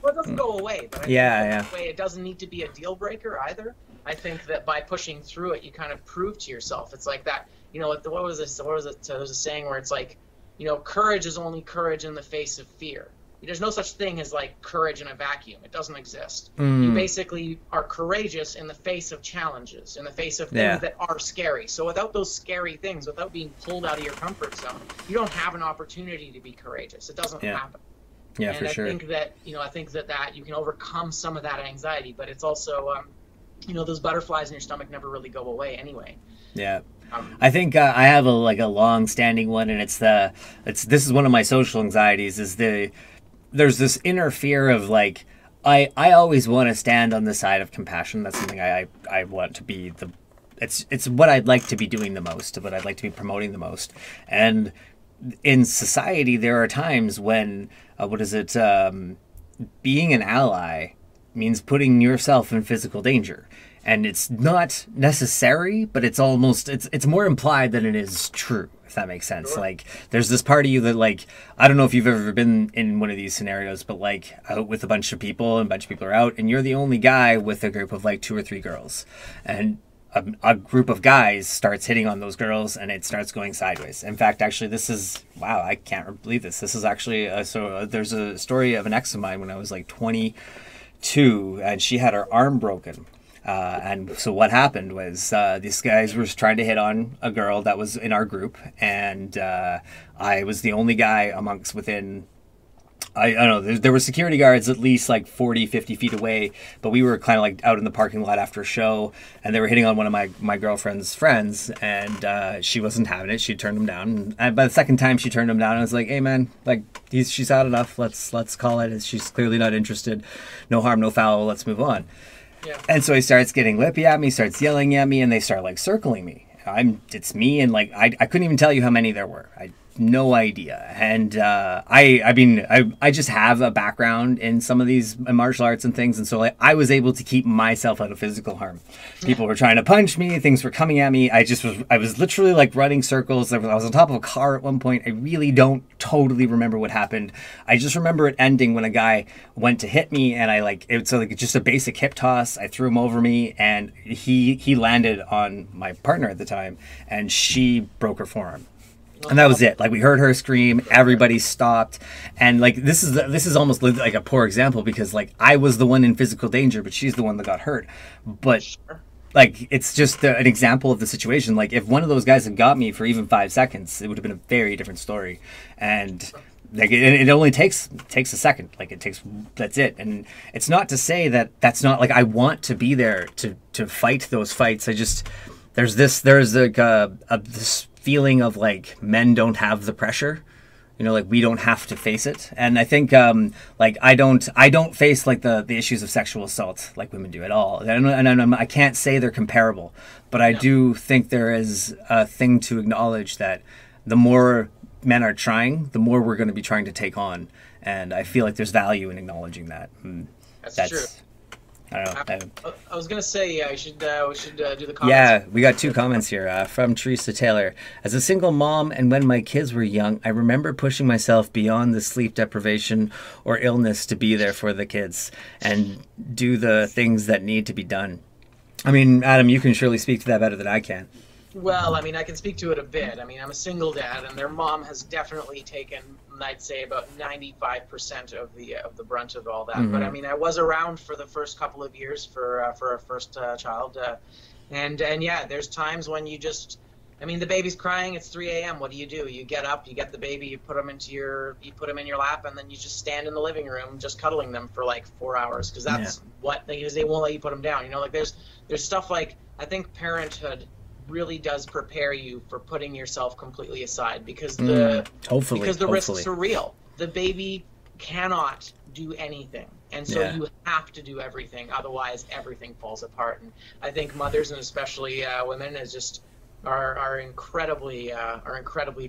Well, it doesn't go away. But I think it doesn't need to be a deal breaker either. I think that by pushing through it, you kind of prove to yourself. It's like that, you know, what was this? What was it? There's a saying where it's like, you know, courage is only courage in the face of fear. There's no such thing as like courage in a vacuum. It doesn't exist. You basically are courageous in the face of challenges, in the face of things that are scary. So without those scary things, without being pulled out of your comfort zone, you don't have an opportunity to be courageous. It doesn't happen. Yeah, and for sure. I think that, you know, that you can overcome some of that anxiety, but it's also, you know, those butterflies in your stomach never really go away anyway. Yeah. I think I have a long-standing one, and this is one of my social anxieties. There's this inner fear of like, I always want to stand on the side of compassion. That's something I want to be it's what I'd like to be doing the most, what I'd like to be promoting the most. And in society, there are times when being an ally means putting yourself in physical danger. And it's not necessary, but it's more implied than it is true, if that makes sense. Sure. Like, there's this part of you that, like, I don't know if you've ever been in one of these scenarios, but like out with a bunch of people, and a bunch of people are out, and you're the only guy with a group of like 2 or 3 girls. And a group of guys starts hitting on those girls, and it starts going sideways. In fact, actually, I can't believe this. This is actually, there's a story of an ex of mine when I was like 22, and she had her arm broken. And so what happened was these guys were trying to hit on a girl that was in our group, and I was the only guy within, I don't know, there were security guards at least like 40, 50 feet away, but we were kind of like out in the parking lot after a show, and they were hitting on one of my girlfriend's friends, and she wasn't having it. She turned him down, and by the second time she turned him down, I was like, hey man, like she's had enough. Let's call it. She's clearly not interested. No harm, no foul. Let's move on. Yeah. And so he starts getting lippy at me, starts yelling at me, and they start like circling me. It's me, and like I couldn't even tell you how many there were. I no idea. And I just have a background in some of these martial arts and things, and so like I was able to keep myself out of physical harm. People were trying to punch me, things were coming at me. I was literally like running circles. I was on top of a car at one point. I really don't totally remember what happened. I just remember it ending when a guy went to hit me, and it's just a basic hip toss. I threw him over me, and he landed on my partner at the time, and she broke her forearm. And that was it. Like, we heard her scream, everybody stopped, and like this is almost like a poor example, because like I was the one in physical danger, but she's the one that got hurt. But like it's just an example of the situation. Like if one of those guys had got me for even 5 seconds, it would have been a very different story. And like it only takes a second. Like that's it. And it's not to say that that's not like I want to be there to fight those fights. There's like this feeling of like men don't have the pressure. You know, like we don't have to face it. And I think like I don't face like the issues of sexual assault like women do at all. And I can't say they're comparable, but I do think there is a thing to acknowledge that the more men are trying, the more we're going to be trying to take on. And I feel like there's value in acknowledging that. That's true. I don't know. I was gonna say, yeah, we should do the comments. Yeah, we got 2 comments here from Teresa Taylor. As a single mom and when my kids were young, I remember pushing myself beyond the sleep deprivation or illness to be there for the kids and do the things that need to be done. I mean, Adam, you can surely speak to that better than I can. Well, I mean, I can speak to it a bit. I mean, I'm a single dad, and their mom has definitely taken, I'd say, about 95% of the brunt of all that. Mm-hmm. But I mean, I was around for the first couple of years for our first child, and yeah, there's times when you just, I mean, the baby's crying. It's 3 a.m. What do? You get up, you get the baby, you put him in your lap, and then you just stand in the living room, just cuddling them for like 4 hours, because that's what they won't let you put them down. You know, like there's stuff like, I think parenthood really does prepare you for putting yourself completely aside, because the risks are real. The baby cannot do anything, and so you have to do everything, otherwise everything falls apart. And I think mothers, and especially women, are incredibly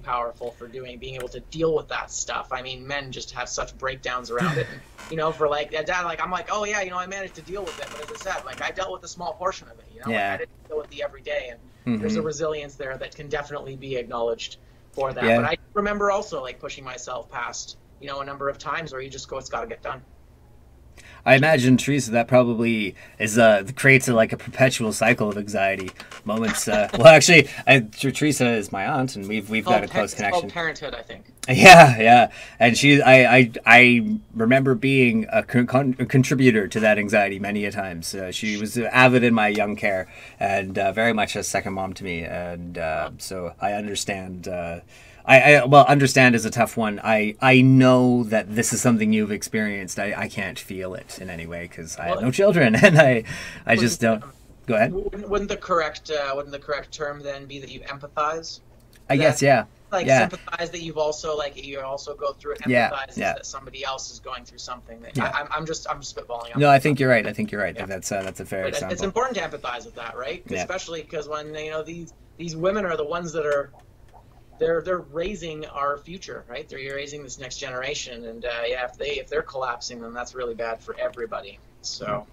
powerful for being able to deal with that stuff. I mean, men just have such breakdowns around it. And, you know, for like a dad, like I'm like, oh yeah, you know, I managed to deal with it, but as I said, like I dealt with a small portion of it. You know, like, I didn't deal with the everyday, and there's a resilience there that can definitely be acknowledged for that. But I remember also like pushing myself past, you know, a number of times where you just go, it's got to get done. I imagine, Teresa, that probably is creates a perpetual cycle of anxiety moments. Well, actually, Teresa is my aunt, and we've got a close connection. It's called parenthood, I think. Yeah, and I remember being a contributor to that anxiety many a times. She was avid in my young care, and very much a second mom to me, and so I understand. Well, understand is a tough one. I know that this is something you've experienced. I can't feel it in any way because I have no children, and I just don't. Go ahead. Wouldn't the correct term then be that you empathize? I guess, yeah. Sympathize that you also go through it. Empathize is that somebody else is going through something. That I'm just spitballing. No, I think you're right. Yeah. That's a fair example. It's important to empathize with that, right? Yeah. Especially because when these women are the ones that are. They're raising our future, right? They're raising this next generation, and if they're collapsing, then that's really bad for everybody. So,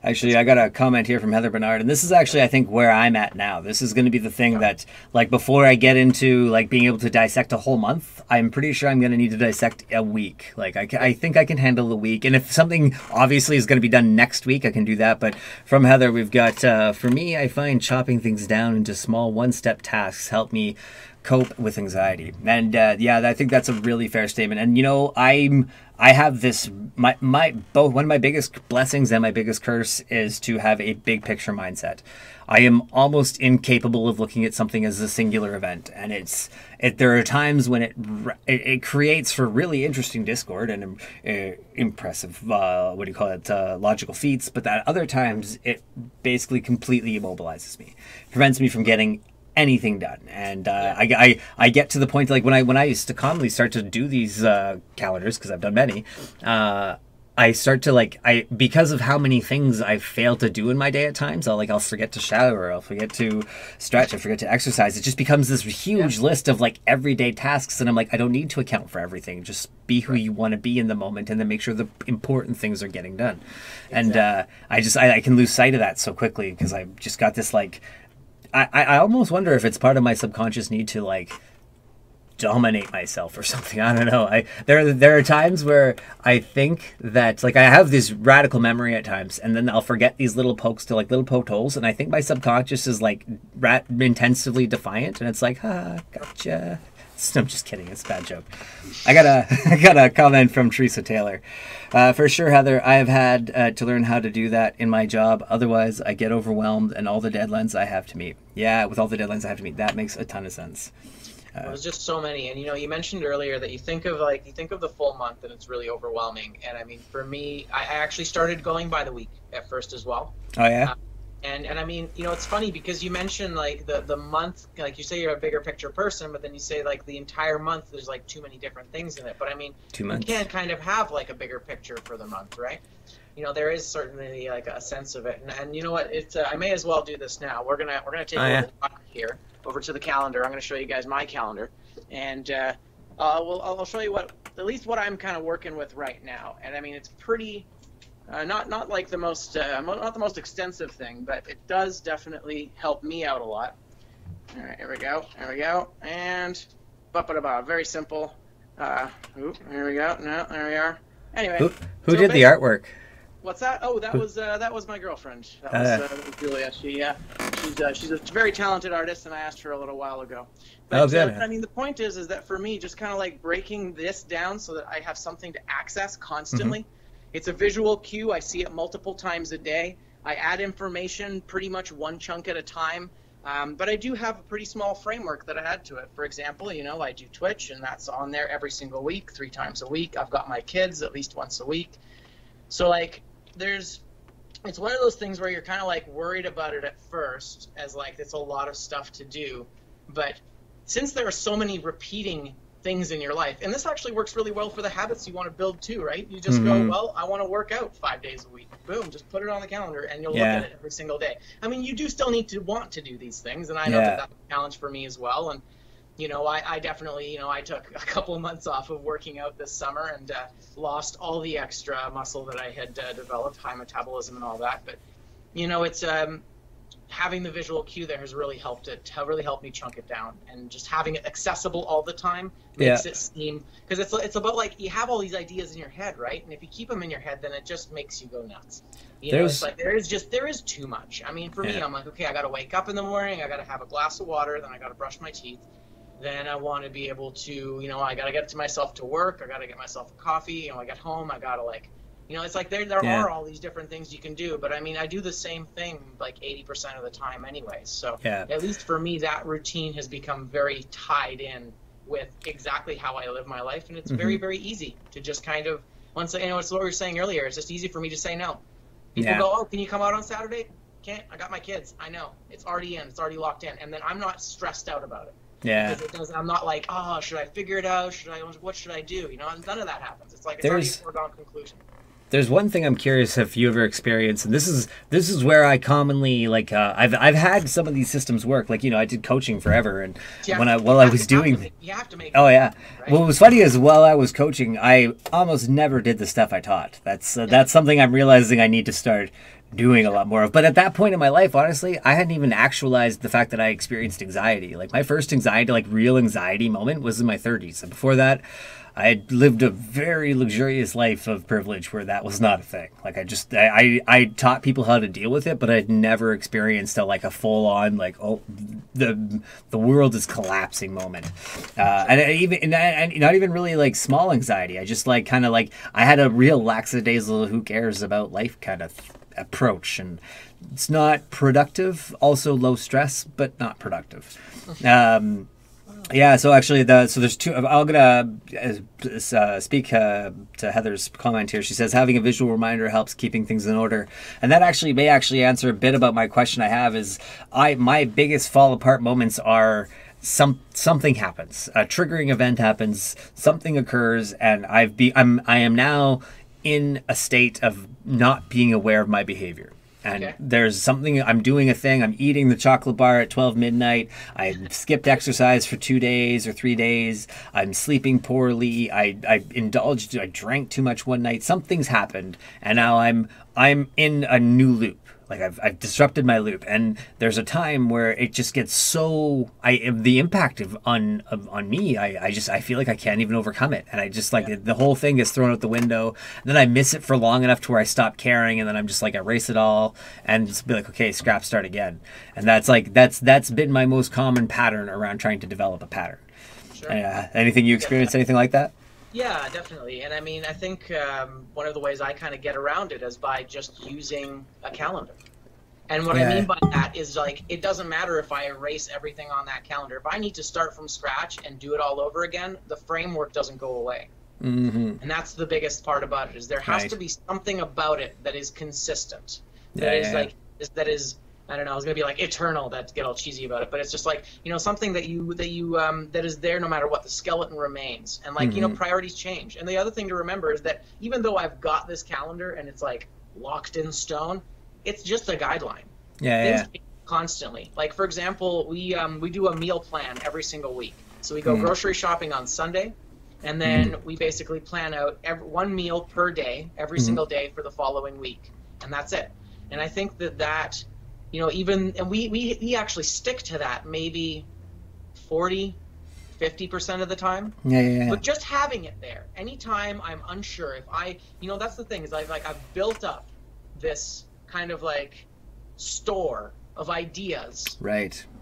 actually, I got a comment here from Heather Bernard, and this is actually, I think, where I'm at now. This is going to be the thing that, like, before I get into like being able to dissect a whole month, I'm pretty sure I'm going to need to dissect a week. Like, I think I can handle a week, and if something obviously is going to be done next week, I can do that. But from Heather, we've got for me, I find chopping things down into small one-step tasks help me cope with anxiety. And I think that's a really fair statement. And you know, I have this both one of my biggest blessings and my biggest curse is to have a big picture mindset. I am almost incapable of looking at something as a singular event, and there are times when it creates for really interesting discord and impressive logical feats, but at other times it basically completely immobilizes me, prevents me from getting anything done. And I get to the point like when I used to commonly start to do these calendars, because I've done many, I start to because of how many things I fail to do in my day at times, I'll forget to shower, I'll forget to stretch, I forget to exercise. It just becomes this huge list of like everyday tasks, and I'm like, I don't need to account for everything. Just be who you want to be in the moment, and then make sure the important things are getting done. Exactly. And I can lose sight of that so quickly because I've just got this like. I almost wonder if it's part of my subconscious need to like dominate myself or something. I don't know. There are times where I think that like I have this radical memory at times, and then I'll forget these little poked holes, and I think my subconscious is like intensively defiant, and it's like, gotcha. I'm just kidding. It's a bad joke. I got a comment from Teresa Taylor. For sure, Heather, I have had to learn how to do that in my job. Otherwise, I get overwhelmed and all the deadlines I have to meet. Yeah, with all the deadlines I have to meet, that makes a ton of sense. There's just so many, and you mentioned earlier that you think of the full month and it's really overwhelming. And I mean, for me, I actually started going by the week at first as well. Oh yeah. And I mean, it's funny because you mentioned like the month, like you say you're a bigger picture person, but then you say like the entire month there's like too many different things in it. But I mean, 2 months. You can kind of have like a bigger picture for the month, right? There is certainly like a sense of it. And you know what? I may as well do this now. We're gonna take a little walk here over to the calendar. I'm gonna show you guys my calendar, and I'll show you at least what I'm kind of working with right now. And I mean, it's pretty. Not like the most not the most extensive thing, but it does definitely help me out a lot. All right, here we go, and very simple. Here we go. No, there we are. Anyway, who did the artwork? What's that? Oh, that was my girlfriend. That was Julia. She's a very talented artist, and I asked her a little while ago. But, I mean, the point is that for me, just kind of like breaking this down so that I have something to access constantly. Mm-hmm. It's a visual cue. I see it multiple times a day. I add information pretty much one chunk at a time. But I do have a pretty small framework that I add to it. For example, I do Twitch, and that's on there every single week, 3 times a week. I've got my kids at least once a week. So, like, it's one of those things where you're kind of, like, worried about it at first as, like, it's a lot of stuff to do. But since there are so many repeating things in your life, and this actually works really well for the habits you want to build too, right? You just go, well, I want to work out 5 days a week. Boom, just put it on the calendar and you'll look at it every single day. I mean, you do still need to want to do these things, and I know that's a challenge for me as well. And I definitely, I took a couple of months off of working out this summer and lost all the extra muscle that I had developed, high metabolism and all that. But it's having the visual cue there has really helped me chunk it down, and just having it accessible all the time makes it seem, because it's about like you have all these ideas in your head, right? And if you keep them in your head, then it just makes you go nuts. It's like there is too much. I mean, for me, I'm like, okay, I got to wake up in the morning, I got to have a glass of water, then I got to brush my teeth, then I want to be able to, I got to get myself to work, I got to get myself a coffee, I get home, I got to like. It's like there are all these different things you can do, but I mean, I do the same thing like 80% of the time anyway. So at least for me, that routine has become very tied in with exactly how I live my life, and it's very, very easy to just kind of, it's what we were saying earlier, it's just easy for me to say no. People go, oh, can you come out on Saturday? Can't, I got my kids. I know, it's already locked in, and then I'm not stressed out about it. Yeah. Because I'm not like, oh, should I figure it out? What should I do? None of that happens. It's like it's already a foregone conclusion. There's one thing I'm curious if you ever experienced, and this is where I commonly like I've had some of these systems work. Like I did coaching forever, and you have to make. Oh yeah. Right? What was funny is while I was coaching, I almost never did the stuff I taught. That's something I'm realizing I need to start doing a lot more of. But at that point in my life, honestly, I hadn't even actualized the fact that I experienced anxiety. Like my first anxiety, like real anxiety moment, was in my 30s, and before that, I had lived a very luxurious life of privilege where that was not a thing. Like I taught people how to deal with it, but I'd never experienced a full on like, oh, the world is collapsing moment. And not even really like small anxiety. I just like kind of like I had a real lackadaisical who cares about life kind of approach, and it's not productive. Also low stress, but not productive. Yeah, so actually, there's two. I'm gonna speak to Heather's comment here. She says having a visual reminder helps keeping things in order, and that may answer a bit about my question I have. Is my biggest fall apart moments are something happens, a triggering event happens, something occurs, and I am now in a state of not being aware of my behavior. And there's something, I'm doing a thing, I'm eating the chocolate bar at 12 midnight, I skipped exercise for 2 days or 3 days, I'm sleeping poorly, I drank too much one night, something's happened, and now I'm in a new loop. Like I've disrupted my loop, and there's a time where it just gets so the impact on me. I feel like I can't even overcome it, and I just the whole thing gets thrown out the window. And then I miss it for long enough to where I stop caring, and then I'm just like erase it all and just be like, okay, start again. And that's been my most common pattern around trying to develop a pattern. Sure. Anything you experience, anything like that? Yeah, definitely. And I mean, I think one of the ways I kind of get around it is by just using a calendar. And what I mean by that is, like, it doesn't matter if I erase everything on that calendar. If I need to start from scratch and do it all over again, the framework doesn't go away. And that's the biggest part about it, is there has to be something about it that is consistent. That is I don't know, I was gonna be like eternal, that get all cheesy about it, but it's just like, you know, something that that is there no matter what. The skeleton remains. And like, you know, priorities change. And the other thing to remember is that even though I've got this calendar and it's like locked in stone, it's just a guideline. Things change constantly. Like, for example, we do a meal plan every single week. So we go grocery shopping on Sunday, and then we basically plan out one meal per day, every single day for the following week, and that's it. And I think that you know, we actually stick to that maybe 40-50% of the time. But just having it there, anytime I'm unsure, if you know, that's the thing, is I've built up this kind of like store of ideas,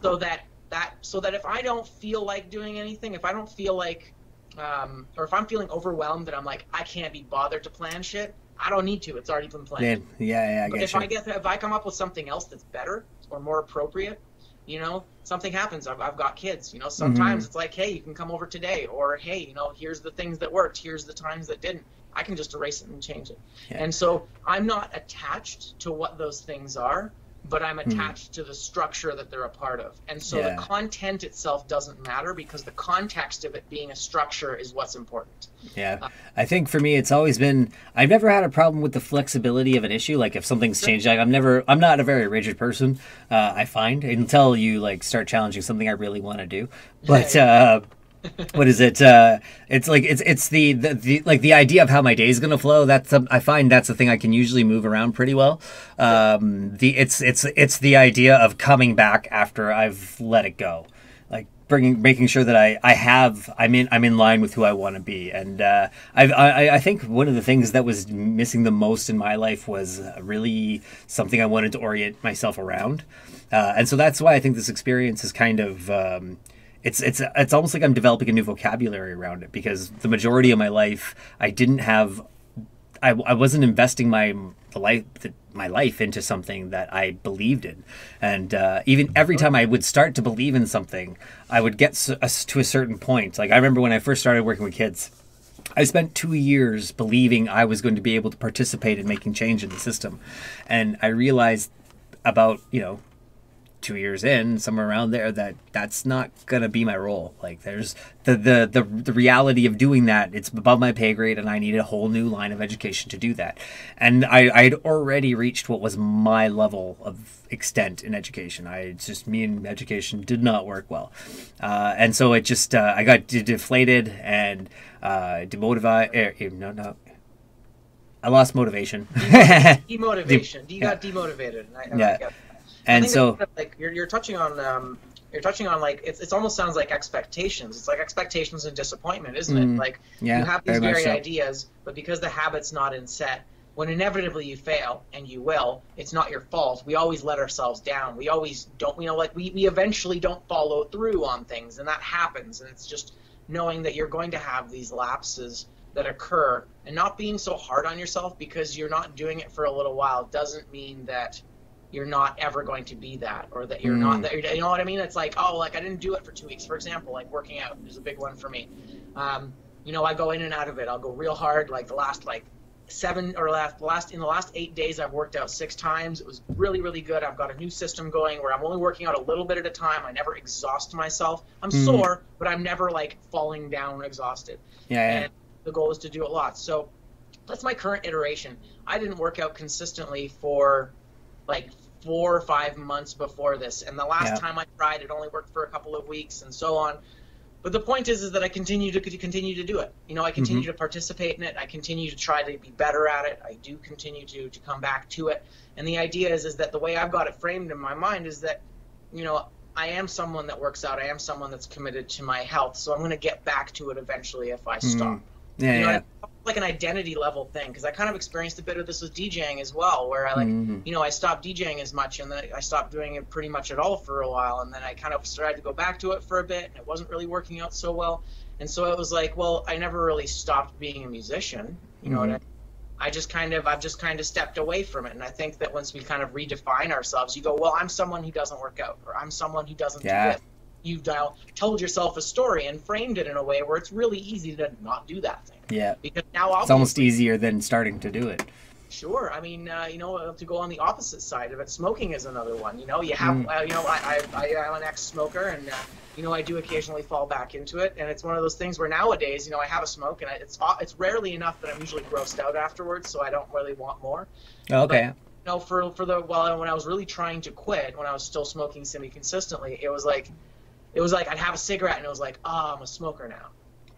so that if I don't feel like doing anything, if I don't feel like or if I'm feeling overwhelmed and I'm like, I can't be bothered to plan shit, I don't need to. It's already been planned. But if I come up with something else that's better or more appropriate, you know, something happens. I've got kids, you know, sometimes it's like, hey, you can come over today, or hey, you know, here's the things that worked, here's the times that didn't. I can just erase it and change it. And so I'm not attached to what those things are, but I'm attached to the structure that they're a part of. And so the content itself doesn't matter, because the context of it being a structure is what's important. I think for me, it's always been, I've never had a problem with the flexibility of an issue. Like if something's changed, like I'm not a very rigid person, I find, until you like start challenging something I really want to do. But what is it? It's like it's the like the idea of how my day is gonna flow. I find that's the thing I can usually move around pretty well. It's the idea of coming back after I've let it go, like making sure that I'm in line with who I want to be. And I think one of the things that was missing the most in my life was really something I wanted to orient myself around, and so that's why I think this experience is kind of. It's almost like I'm developing a new vocabulary around it, because the majority of my life I wasn't investing my life into something that I believed in, and even every time I would start to believe in something, I would get to a certain point. Like I remember when I first started working with kids, I spent 2 years believing I was going to be able to participate in making change in the system, and I realized about 2 years in, somewhere around there, that's not gonna be my role. Like there's the reality of doing that. It's above my pay grade, and I need a whole new line of education to do that. And I'd already reached what was my level of extent in education. Me and education did not work well, and so it just I got deflated and demotivated. No. I lost motivation. Demotivation. You got demotivated. And so, like you're touching on like it almost sounds like expectations. It's like expectations and disappointment, isn't it? Like you have these very ideas, but because the habit's not in set, when inevitably you fail, and you will, it's not your fault. We always let ourselves down. We always don't, we eventually don't follow through on things, and that happens. And it's just knowing that you're going to have these lapses that occur, and not being so hard on yourself because you're not doing it for a little while doesn't mean that you're not ever going to be that, or that you're not that. You know what I mean? It's like, oh, like I didn't do it for 2 weeks, for example. Like working out is a big one for me. I go in and out of it. I'll go real hard. Like the last in the last 8 days, I've worked out 6 times. It was really, really good. I've got a new system going where I'm only working out a little bit at a time. I never exhaust myself. I'm sore, but I'm never like falling down exhausted. And the goal is to do a lot. So that's my current iteration. I didn't work out consistently for like 4 or 5 months before this, and the last time I tried, it only worked for a couple of weeks, and so on. But the point is that I continue to do it. I continue to participate in it. I continue to try to be better at it. I do continue to come back to it. And the idea is that the way I've got it framed in my mind is that, I am someone that works out. I am someone that's committed to my health. So I'm going to get back to it eventually if I stop. Yeah, You know, yeah. and it's like an identity level thing, because I kind of experienced a bit of this with DJing as well, where I like, you know, I stopped DJing as much, and then I stopped doing it pretty much at all for a while, and then I kind of started to go back to it for a bit, and it wasn't really working out so well, and so it was like, well, I never really stopped being a musician, you know what I mean? I've just kind of stepped away from it, and I think that once we kind of redefine ourselves, you go, well, I'm someone who doesn't work out, or I'm someone who doesn't do Yeah. this. You've told yourself a story and framed it in a way where it's really easy to not do that thing. Yeah. Because now, It's almost obviously, easier than starting to do it. sure. I mean, you know, to go on the opposite side of it, smoking is another one. You know, you have, you know, I'm an ex-smoker, and you know, I do occasionally fall back into it, and it's one of those things where nowadays, you know, I have a smoke, and it's rarely enough that I'm usually grossed out afterwards, so I don't really want more. Okay. But, you know, when I was really trying to quit, when I was still smoking semi-consistently, it was like I'd have a cigarette, and it was like, oh, I'm a smoker now.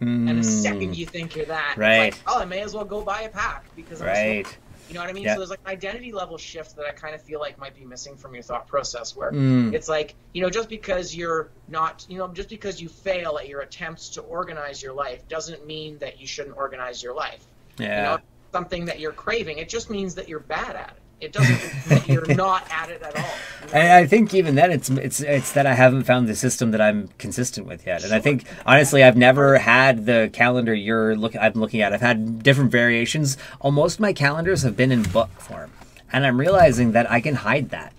And the second you think you're that, Right. it's like, oh, I may as well go buy a pack because I'm a Right. smoker. You know what I mean? Yeah. So there's like an identity level shift that I kind of feel like might be missing from your thought process, where Mm. it's like, you know, just because you're not, you know, just because you fail at your attempts to organize your life doesn't mean that you shouldn't organize your life. Yeah. You know, something that you're craving, it just means that you're bad at it. It doesn't mean that you're not at it at all. You know? I think even then it's that I haven't found the system that I'm consistent with yet. And I think honestly I've never had the calendar I'm looking at. I've had different variations. Most of my calendars have been in book form. And I'm realizing that I can hide that.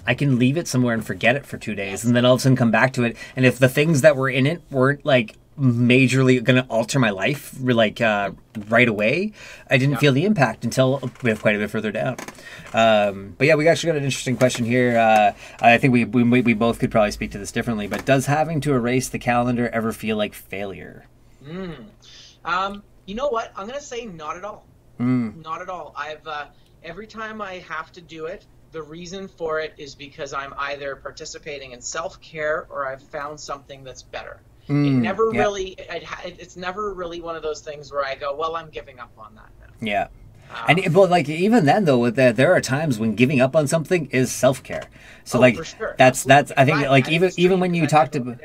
I can leave it somewhere and forget it for 2 days and then all of a sudden come back to it. And if the things that were in it weren't like majorly going to alter my life like right away, I didn't feel the impact until we have quite a bit further down. But yeah, we actually got an interesting question here. I think we both could probably speak to this differently, but does having to erase the calendar ever feel like failure? You know what? I'm going to say not at all. Not at all. Every time I have to do it, the reason for it is because I'm either participating in self-care or I've found something that's better. It's never really one of those things where I go, well, I'm giving up on that now. Yeah. But like even then though, with that, there are times when giving up on something is self-care. So like for sure. that's I think like even when you talked about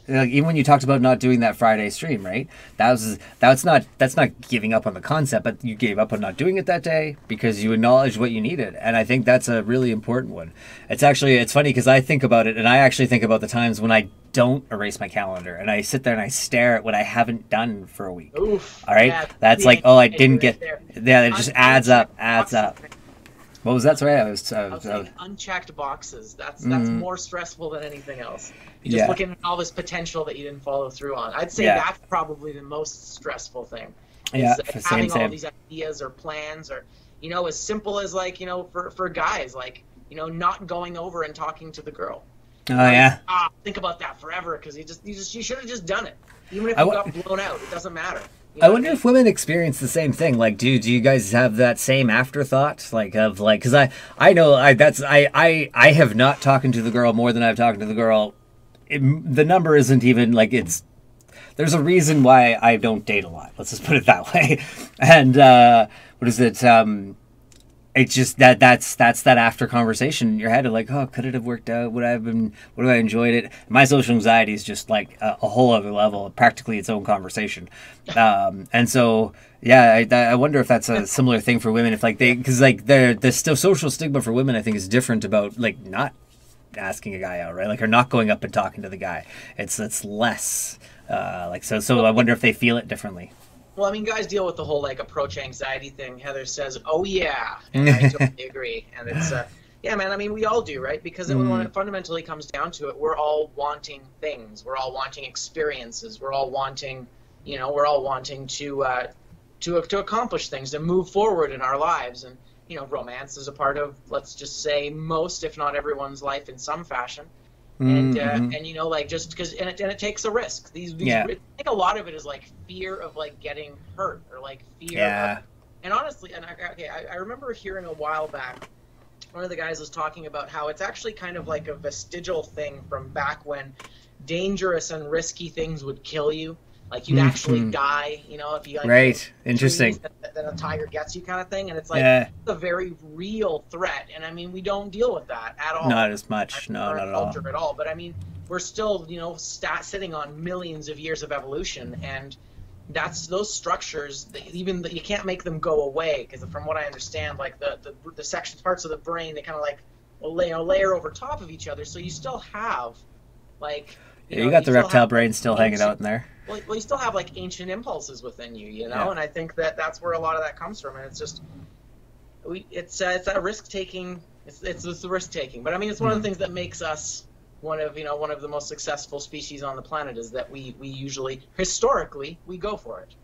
about even when you talked about not doing that Friday stream, right? That's not giving up on the concept, but you gave up on not doing it that day because you acknowledged what you needed, and I think that's a really important one. It's funny because I think about it, and I actually think about the times when I don't erase my calendar and I sit there and I stare at what I haven't done for a week. Oof, all right, yeah, that's like, oh, I didn't get. there. Yeah, it just adds up. What was that? Sorry, I was saying unchecked boxes. That's more stressful than anything else. You're just looking at all this potential that you didn't follow through on. I'd say that's probably the most stressful thing. Having all these ideas or plans, or you know, as simple as like, you know, for guys, like, you know, not going over and talking to the girl. Think about that forever, because you should have just done it. Even if you got blown out, it doesn't matter. You know I wonder if women experience the same thing. Like, do you guys have that same afterthought? Because I know I have not talked to the girl more than I've talked to the girl. The number isn't even like it's. There's a reason why I don't date a lot. Let's just put it that way. And what is it? It's just that's that after conversation in your head of like, oh, could it have worked out? Would have I enjoyed it? My social anxiety is just like a whole other level, practically its own conversation. And so, yeah, I wonder if that's a similar thing for women. If like because like the still social stigma for women, I think, is different about like not asking a guy out, right? Like, or not going up and talking to the guy. It's less so. I wonder if they feel it differently. Well, I mean, guys deal with the whole like approach anxiety thing. Heather says, "Oh yeah," and I totally agree. And it's yeah, man. I mean, we all do, right? Because when it fundamentally comes down to it, we're all wanting things. We're all wanting experiences. We're all wanting, you know, to accomplish things, to move forward in our lives. And you know, romance is a part of, let's just say, most, if not everyone's life in some fashion. And you know, like, just because and it takes a risk. I think a lot of it is like fear of like getting hurt, or like fear of, and honestly, and I remember hearing a while back, one of the guys was talking about how it's actually kind of like a vestigial thing from back when dangerous and risky things would kill you. Like, you'd actually die, you know, if you like interesting. Then a tiger gets you, kind of thing. And it's like it's a very real threat. And I mean, we don't deal with that at all. Not as much. No, not at all. But I mean, we're still, you know, sitting on millions of years of evolution, and that's those structures. You can't make them go away because, from what I understand, like the sections, parts of the brain, they kind of like layer over top of each other. So you still have like You got the reptile brain still hanging out in there. Well, you still have like ancient impulses within you, Yeah. and I think that's where a lot of that comes from. And it's just it's a risk taking. It's the risk taking. But I mean, it's one of the things that makes us one of the most successful species on the planet, is that we usually historically we go for it.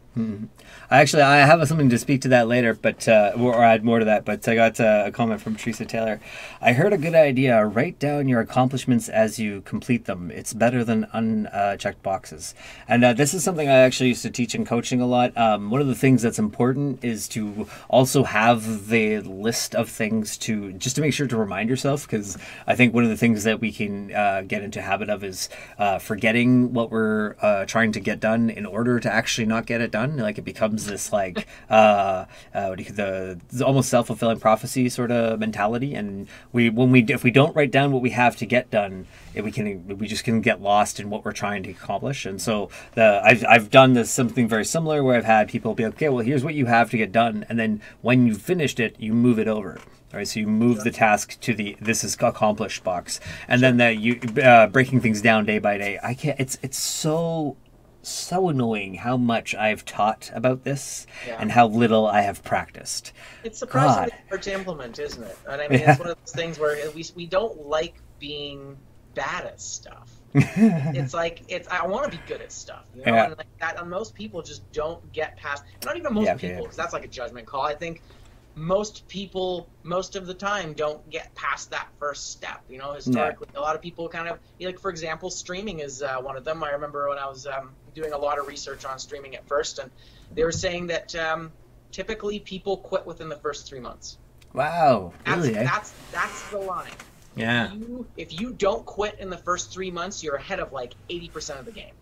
Actually, I have something to speak to that later, but or add more to that. But I got a comment from Teresa Taylor. I heard a good idea. Write down your accomplishments as you complete them. It's better than unchecked boxes. And this is something I actually used to teach in coaching a lot. One of the things that's important is to also have the list of things just to make sure to remind yourself, because I think one of the things that we can get into habit of is forgetting what we're trying to get done in order to actually not get it done. Like, it becomes this like the almost self-fulfilling prophecy sort of mentality, and if we don't write down what we have to get done, we just can get lost in what we're trying to accomplish. And so I've done something very similar, where I've had people be like, okay, well, here's what you have to get done, and then when you've finished it, you move it over. All right, so you move the task to the "this is accomplished" box, and then you breaking things down day by day. I can't. It's so annoying how much I've taught about this and how little I have practiced. It's surprisingly hard to implement, isn't it? And I mean, it's one of those things where we don't like being bad at stuff. It's like I want to be good at stuff, and like that. And most people just don't get past. Not even most people, because that's like a judgment call. I think most people, most of the time, don't get past that first step. Historically, a lot of people kind of, like, for example, streaming is one of them. I remember when I was doing a lot of research on streaming at first, and they were saying that typically people quit within the first 3 months. Wow, really? That's the line. Yeah. If you don't quit in the first 3 months, you're ahead of like 80% of the game.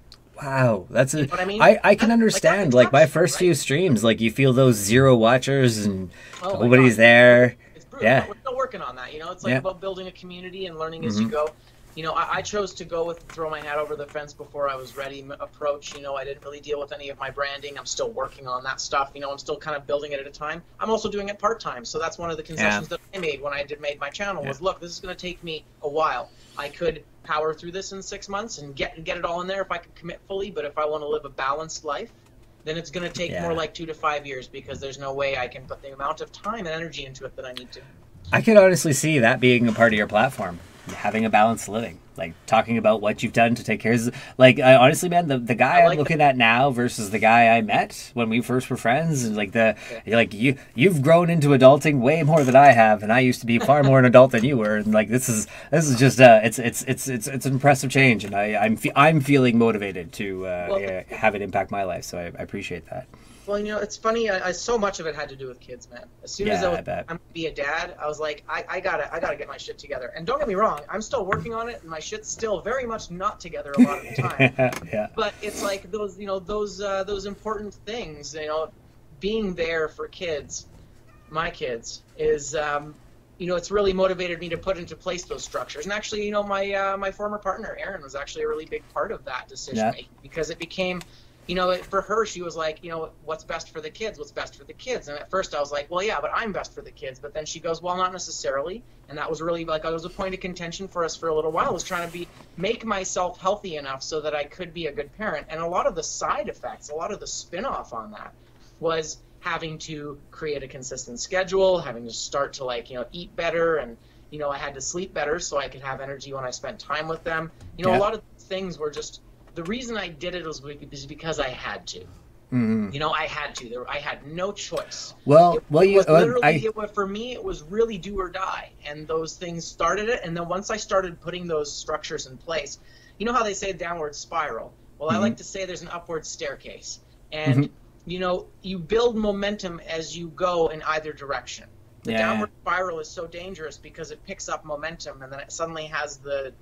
Wow, that's You know what I mean? I can understand. Like my first few streams, like you feel those 0 watchers and nobody's there. It's brutal. Yeah. We're still working on that. It's like about building a community and learning as you go. I chose to go with throw my hat over the fence before I was ready approach. I didn't really deal with any of my branding. I'm still working on that stuff. I'm still kind of building it at a time. I'm also doing it part-time. So that's one of the concessions that I made when I made my channel was, look, this is going to take me a while. I could power through this in 6 months and get it all in there if I could commit fully. But if I want to live a balanced life, then it's going to take more like 2 to 5 years, because there's no way I can put the amount of time and energy into it that I need to. I could honestly see that being a part of your platform, having a balanced living, like talking about what you've done to take care of. Like, honestly, man, the guy I'm looking at now versus the guy I met when we first were friends, and like you've grown into adulting way more than I have, and I used to be far more an adult than you were. And like this is just it's an impressive change, and I'm feeling motivated to have it impact my life. So I appreciate that. Well, it's funny. So much of it had to do with kids, man. As soon as I'm gonna be a dad, I was like, I gotta get my shit together. And don't get me wrong, I'm still working on it, and my shit's still very much not together a lot of the time. But it's like those important things. Being there for kids, my kids, is it's really motivated me to put into place those structures. And actually, my former partner Erin was actually a really big part of that decision making, because it became. For her, she was like, what's best for the kids? What's best for the kids? And at first I was like, well, yeah, but I'm best for the kids. But then she goes, well, not necessarily. And that was really like, it was a point of contention for us for a little while. I was trying to make myself healthy enough so that I could be a good parent. And a lot of the side effects, a lot of the spin-off on that was having to create a consistent schedule, having to start to eat better. And, I had to sleep better so I could have energy when I spent time with them. A lot of things were just, the reason I did it was because I had to. I had to. I had no choice. For me, it was really do or die, and those things started it. And then once I started putting those structures in place, how they say downward spiral. Well, I like to say there's an upward staircase, and you build momentum as you go in either direction. The downward spiral is so dangerous because it picks up momentum, and then it suddenly has the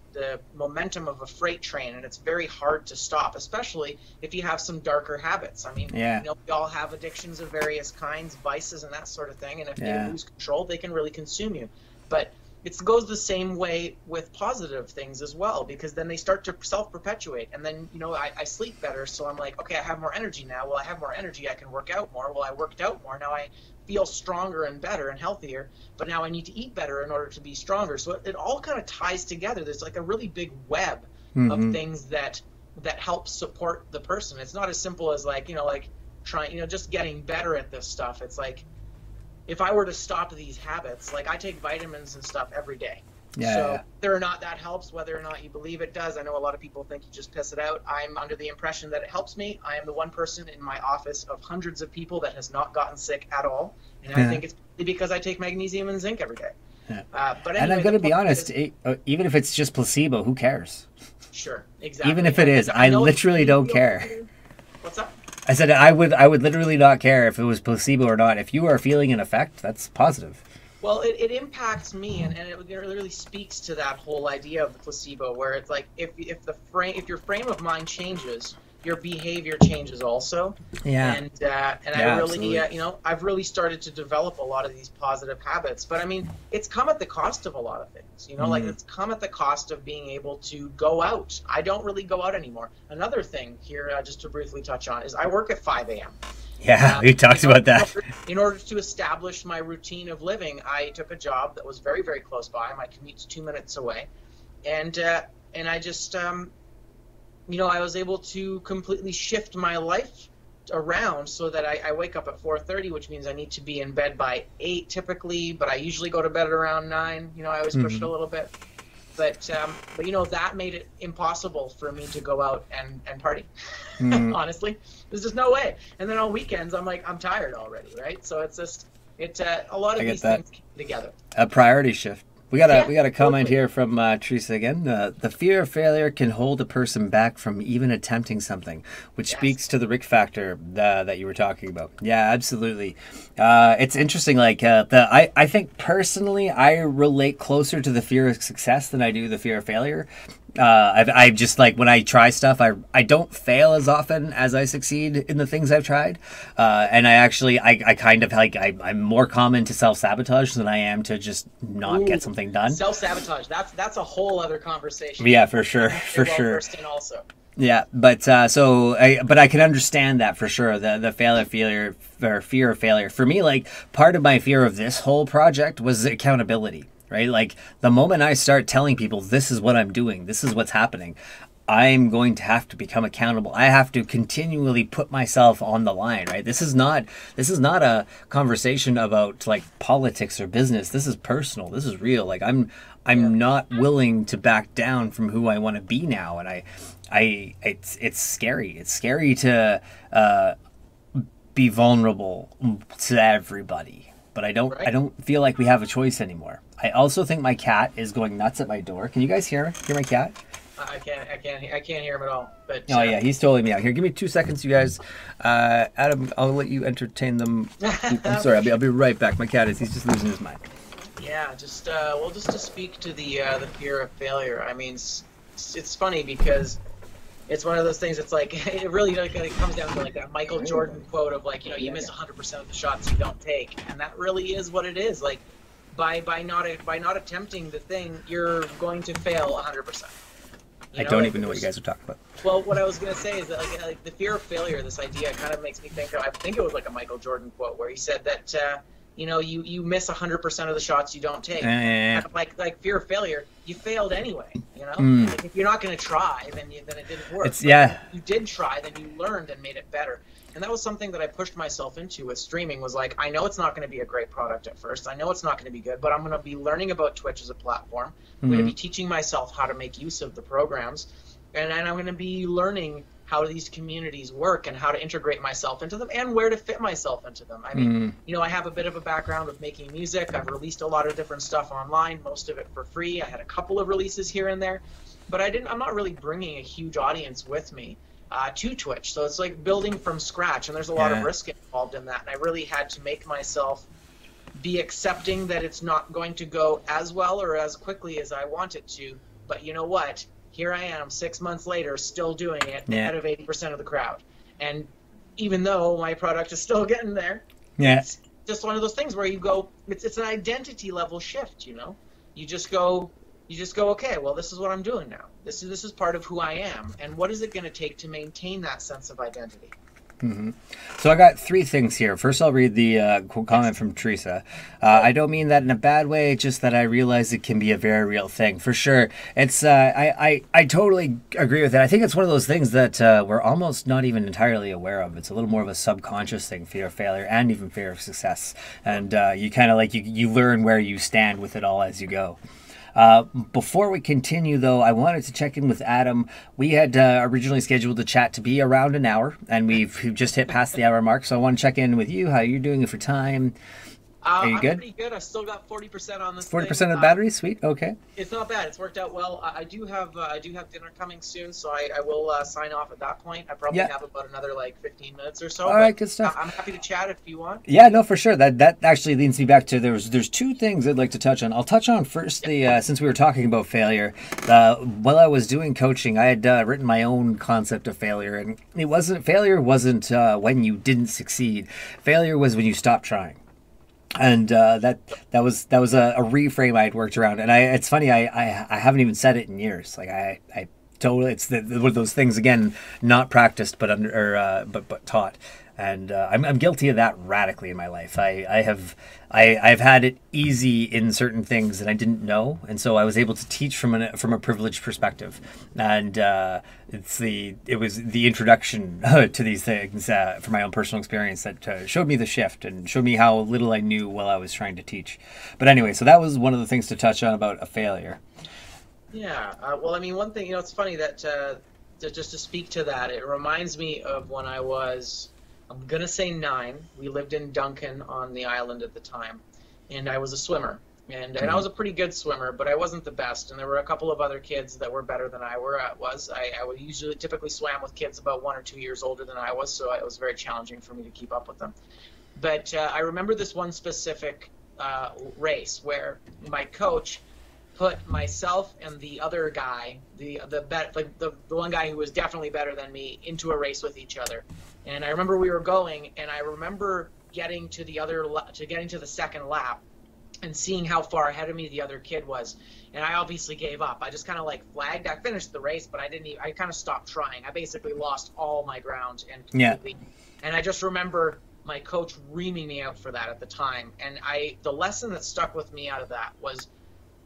momentum of a freight train, and it's very hard to stop, especially if you have some darker habits. I mean, we all have addictions of various kinds, vices and that sort of thing, and if you lose control, they can really consume you. But it goes the same way with positive things as well, because then they start to self-perpetuate. And then, I sleep better, so I'm like, okay, I have more energy now. Well, I have more energy, I can work out more. Well, I worked out more, now I feel stronger and better and healthier, but now I need to eat better in order to be stronger. So it all kind of ties together. There's like a really big web of things that help support the person. It's not as simple as like trying, just getting better at this stuff. It's like, if I were to stop these habits, like I take vitamins and stuff every day. Whether or not that helps, whether or not you believe it does, I know a lot of people think you just piss it out. I'm under the impression that it helps me. I am the one person in my office of hundreds of people that has not gotten sick at all. And I think it's because I take magnesium and zinc every day. But anyway, and I'm going to be honest, even if it's just placebo, who cares? Sure, exactly. Even if it is, I literally don't care. What's up? I said I would literally not care if it was placebo or not. If you are feeling an effect, that's positive. Well, it impacts me, and it really speaks to that whole idea of the placebo, where it's like if your frame of mind changes, your behavior changes also. Yeah. And I really, I've really started to develop a lot of these positive habits. But I mean, it's come at the cost of a lot of things. Like it's come at the cost of being able to go out. I don't really go out anymore. Another thing here, just to briefly touch on, is I work at 5 a.m. Yeah, we talked about that. In order to establish my routine of living, I took a job that was very, very close by. My commute's 2 minutes away, and I just I was able to completely shift my life around so that I wake up at 4:30, which means I need to be in bed by 8 typically, but I usually go to bed at around 9. I always push it a little bit. But that made it impossible for me to go out and party. Honestly, there's just no way. And then on weekends, I'm tired already, right? So it's just a lot of these things came together. A priority shift. We got a comment here from Teresa again. The fear of failure can hold a person back from even attempting something, which speaks to the Rick factor that you were talking about. Yeah, absolutely. It's interesting. Like I think personally, I relate closer to the fear of success than I do the fear of failure. I just like when I try stuff, I don't fail as often as I succeed in the things I've tried. And I kind of like, I'm more common to self-sabotage than I am to just not get something done. Self-sabotage. That's a whole other conversation. Yeah, for sure. For sure. Also. Yeah, but but I can understand that for sure. The failure or fear of failure. For me, like part of my fear of this whole project was accountability. Right? Like the moment I start telling people this is what I'm doing, this is what's happening, I'm going to have to become accountable. I have to continually put myself on the line, right? This is not a conversation about like politics or business. This is personal. This is real. Like I'm not willing to back down from who I want to be now. And it's scary. It's scary to be vulnerable to everybody. But I don't feel like we have a choice anymore. I also think my cat is going nuts at my door. Can you guys hear my cat? I can't hear him at all. But yeah, he's totally me out here. Give me 2 seconds, you guys. Adam, I'll let you entertain them. I'm sorry. I'll be right back. My cat he's just losing his mind. Yeah, just to speak to the fear of failure. I mean, it's funny because it's one of those things. It's like it really it comes down to like that Michael Jordan quote of like you miss 100% of the shots you don't take, and that really is what it is. Like by not attempting the thing, you're going to fail 100%. I don't even know what you guys are talking about. Well, what I was going to say is that like the fear of failure, this idea kind of makes me think of, I think it was like a Michael Jordan quote where he said that you miss 100% of the shots you don't take. Like fear of failure, you failed anyway. Like if you're not going to try, then it didn't work. If you did try, then you learned and made it better. And that was something that I pushed myself into with streaming. Was like, I know it's not going to be a great product at first. I know it's not going to be good, but I'm going to be learning about Twitch as a platform. I'm going to be teaching myself how to make use of the programs, and I'm going to be learning how these communities work and how to integrate myself into them and where to fit myself into them. I mean, I have a bit of a background with making music. I've released a lot of different stuff online, most of it for free. I had a couple of releases here and there, but I'm not really bringing a huge audience with me to Twitch. So it's like building from scratch, and there's a lot of risk involved in that. And I really had to make myself be accepting that it's not going to go as well or as quickly as I want it to. But you know what? Here I am 6 months later still doing it ahead of 80% of the crowd. And even though my product is still getting there, it's just one of those things where you go, it's an identity level shift, you you just go, okay, well, this is what I'm doing now. This is part of who I am, and what is it going to take to maintain that sense of identity? Mm-hmm. So I got three things here. First, I'll read the comment from Teresa. I don't mean that in a bad way, just that I realize it can be a very real thing. For sure. It's I totally agree with that. I think it's one of those things that we're almost not even entirely aware of. It's a little more of a subconscious thing, fear of failure and even fear of success. And you kind of like, you learn where you stand with it all as you go. Before we continue, though, I wanted to check in with Adam. We had originally scheduled the chat to be around an hour, and we've just hit past the hour mark. So I want to check in with you, how you're doing for time. Are you good? I'm pretty good. I still got 40% on this 40% of the battery? Sweet. Okay. It's not bad. It's worked out well. I do have dinner coming soon, so I will sign off at that point. I probably have about another like 15 minutes or so. All right, good stuff. I'm happy to chat if you want. Yeah, no, for sure. That actually leads me back to there's two things I'd like to touch on. I'll touch on first since we were talking about failure. While I was doing coaching, I had written my own concept of failure, and failure wasn't when you didn't succeed. Failure was when you stopped trying. And that was a reframe I had worked around, and it's funny, I haven't even said it in years. Like I totally, it's one of those things again, not practiced but but taught, and I'm guilty of that radically in my life. I've had it easy in certain things that I didn't know, and so I was able to teach from a privileged perspective, and it was the introduction to these things from my own personal experience that showed me the shift and showed me how little I knew while I was trying to teach. But anyway, so that was one of the things to touch on about a failure. Yeah, well, I mean, one thing, it's funny that just to speak to that, it reminds me of when I was, I'm going to say 9. We lived in Duncan on the island at the time, and I was a swimmer. And I was a pretty good swimmer, but I wasn't the best. And there were a couple of other kids that were better than I was. I would typically swam with kids about 1 or 2 years older than I was, so it was very challenging for me to keep up with them. But I remember this one specific race where my coach put myself and the other guy, the one guy who was definitely better than me, into a race with each other. And I remember we were going, and I remember getting to the second lap and seeing how far ahead of me the other kid was. And I obviously gave up. I just kind of like flagged. I finished the race, but I kind of stopped trying. I basically lost all my ground and completely. Yeah. And I just remember my coach reaming me out for that at the time. And the lesson that stuck with me out of that was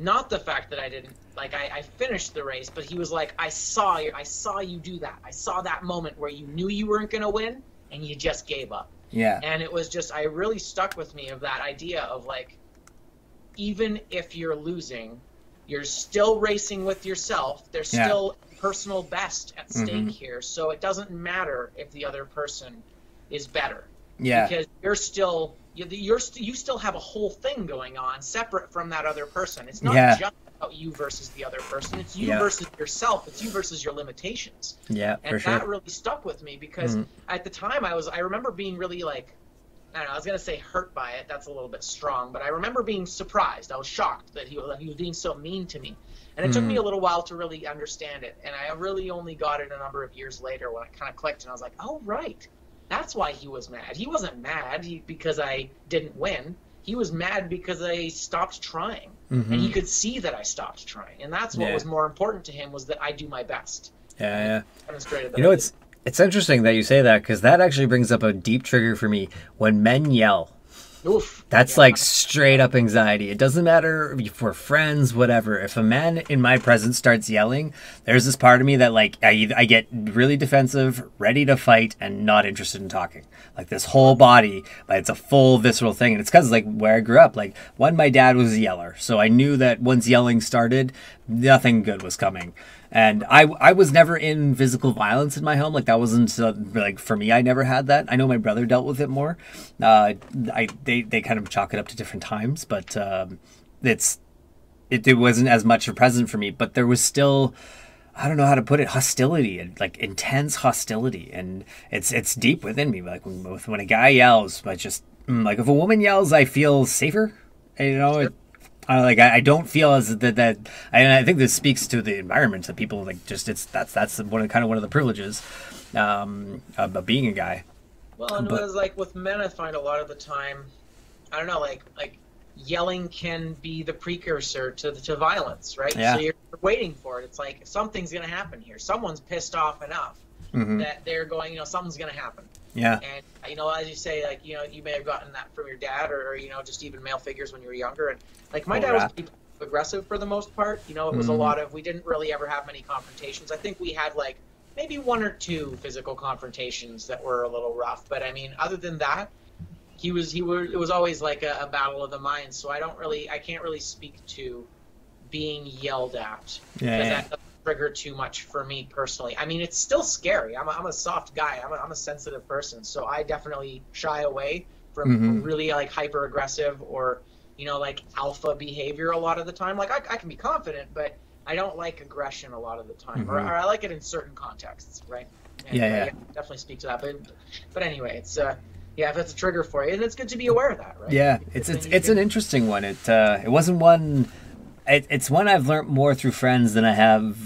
not the fact that I finished the race, but he was like, I saw you do that. I saw that moment where you knew you weren't going to win and you just gave up. Yeah. And it was just, I really stuck with me of that idea of like, even if you're losing, you're still racing with yourself. There's still personal best at stake here. So it doesn't matter if the other person is better. Yeah. Because you still have a whole thing going on separate from that other person. It's not just about you versus the other person. It's you versus yourself. It's you versus your limitations. Yeah, and for sure. that really stuck with me because at the time I remember being really like, I don't know, I was going to say hurt by it. That's a little bit strong, but I remember being surprised. I was shocked that he was being so mean to me. And it took me a little while to really understand it. And I really only got it a number of years later when it kind of clicked and I was like, oh, right. That's why he was mad. He wasn't mad because I didn't win. He was mad because I stopped trying. And he could see that I stopped trying. And that's what was more important to him, was that I do my best. Yeah. Demonstrated that. You know, it's interesting that you say that, because that actually brings up a deep trigger for me. When men yell, oof, that's like straight up anxiety. It doesn't matter if we're friends, whatever. If a man in my presence starts yelling, there's this part of me that like I get really defensive, ready to fight, and not interested in talking. Like this whole body, but it's a full visceral thing. And it's because like where I grew up, like my dad was a yeller. So I knew that once yelling started, nothing good was coming. And I was never in physical violence in my home. Like that wasn't like for me. I never had that. I know my brother dealt with it more. They kind of chalk it up to different times, but it wasn't as much present for me. But there was still, I don't know how to put it, hostility, and like intense hostility, and it's deep within me. Like when a guy yells, but just like if a woman yells, I feel safer. You know. Sure. I don't feel as that. I think this speaks to the environment that people like. Just that's one of the privileges of being a guy. Well, and it was like with men, I find a lot of the time, I don't know, like yelling can be the precursor to violence, right? Yeah. So you're waiting for it. It's like something's going to happen here. Someone's pissed off enough that they're going, something's going to happen. Yeah. And, as you say, like, you may have gotten that from your dad or just even male figures when you were younger. And, like, my dad was pretty aggressive for the most part. It was a lot of, we didn't really ever have many confrontations. I think we had, like, maybe 1 or 2 physical confrontations that were a little rough. But, I mean, other than that, it was always like a battle of the minds. So I can't really speak to being yelled at. Because that doesn't trigger too much for me personally. I mean, it's still scary. I'm a soft guy. I'm a sensitive person. So I definitely shy away from really like hyper aggressive or, like alpha behavior a lot of the time. Like I can be confident, but I don't like aggression a lot of the time, or I like it in certain contexts, right? And, yeah, definitely speak to that. But anyway, it's if that's a trigger for you, and it's good to be aware of that, right? Yeah, it's an interesting one. It wasn't one. It's one I've learned more through friends than I have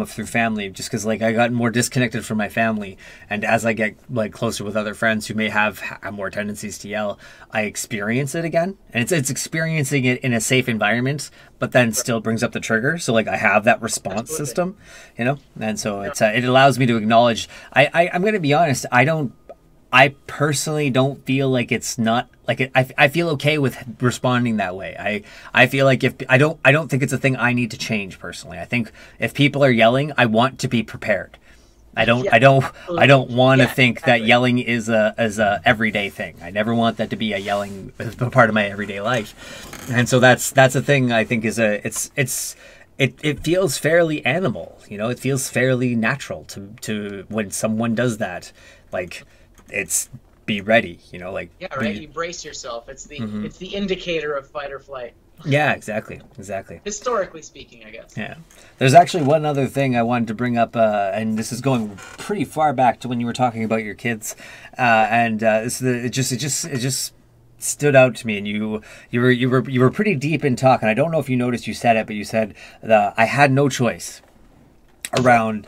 through family, just because like I got more disconnected from my family, and as I get like closer with other friends who may have more tendencies to yell, I experience it again, and it's experiencing it in a safe environment, but then still brings up the trigger. So like I have that response system, and so it allows me to acknowledge. I'm going to be honest. I personally don't feel like it's not like it, I feel okay with responding that way. I feel like if I don't think it's a thing I need to change personally. I think if people are yelling, I want to be prepared. I don't want to think that yelling is a everyday thing. I never want that to be a part of my everyday life. And so that's a thing I think is it feels fairly animal, it feels fairly natural to when someone does that, like it's be ready, like you brace yourself. It's the indicator of fight or flight. Yeah, exactly. Historically speaking, I guess. Yeah. There's actually one other thing I wanted to bring up, and this is going pretty far back to when you were talking about your kids, and it just stood out to me, and you were pretty deep in talk, and I don't know if you noticed you said it, but you said I had no choice around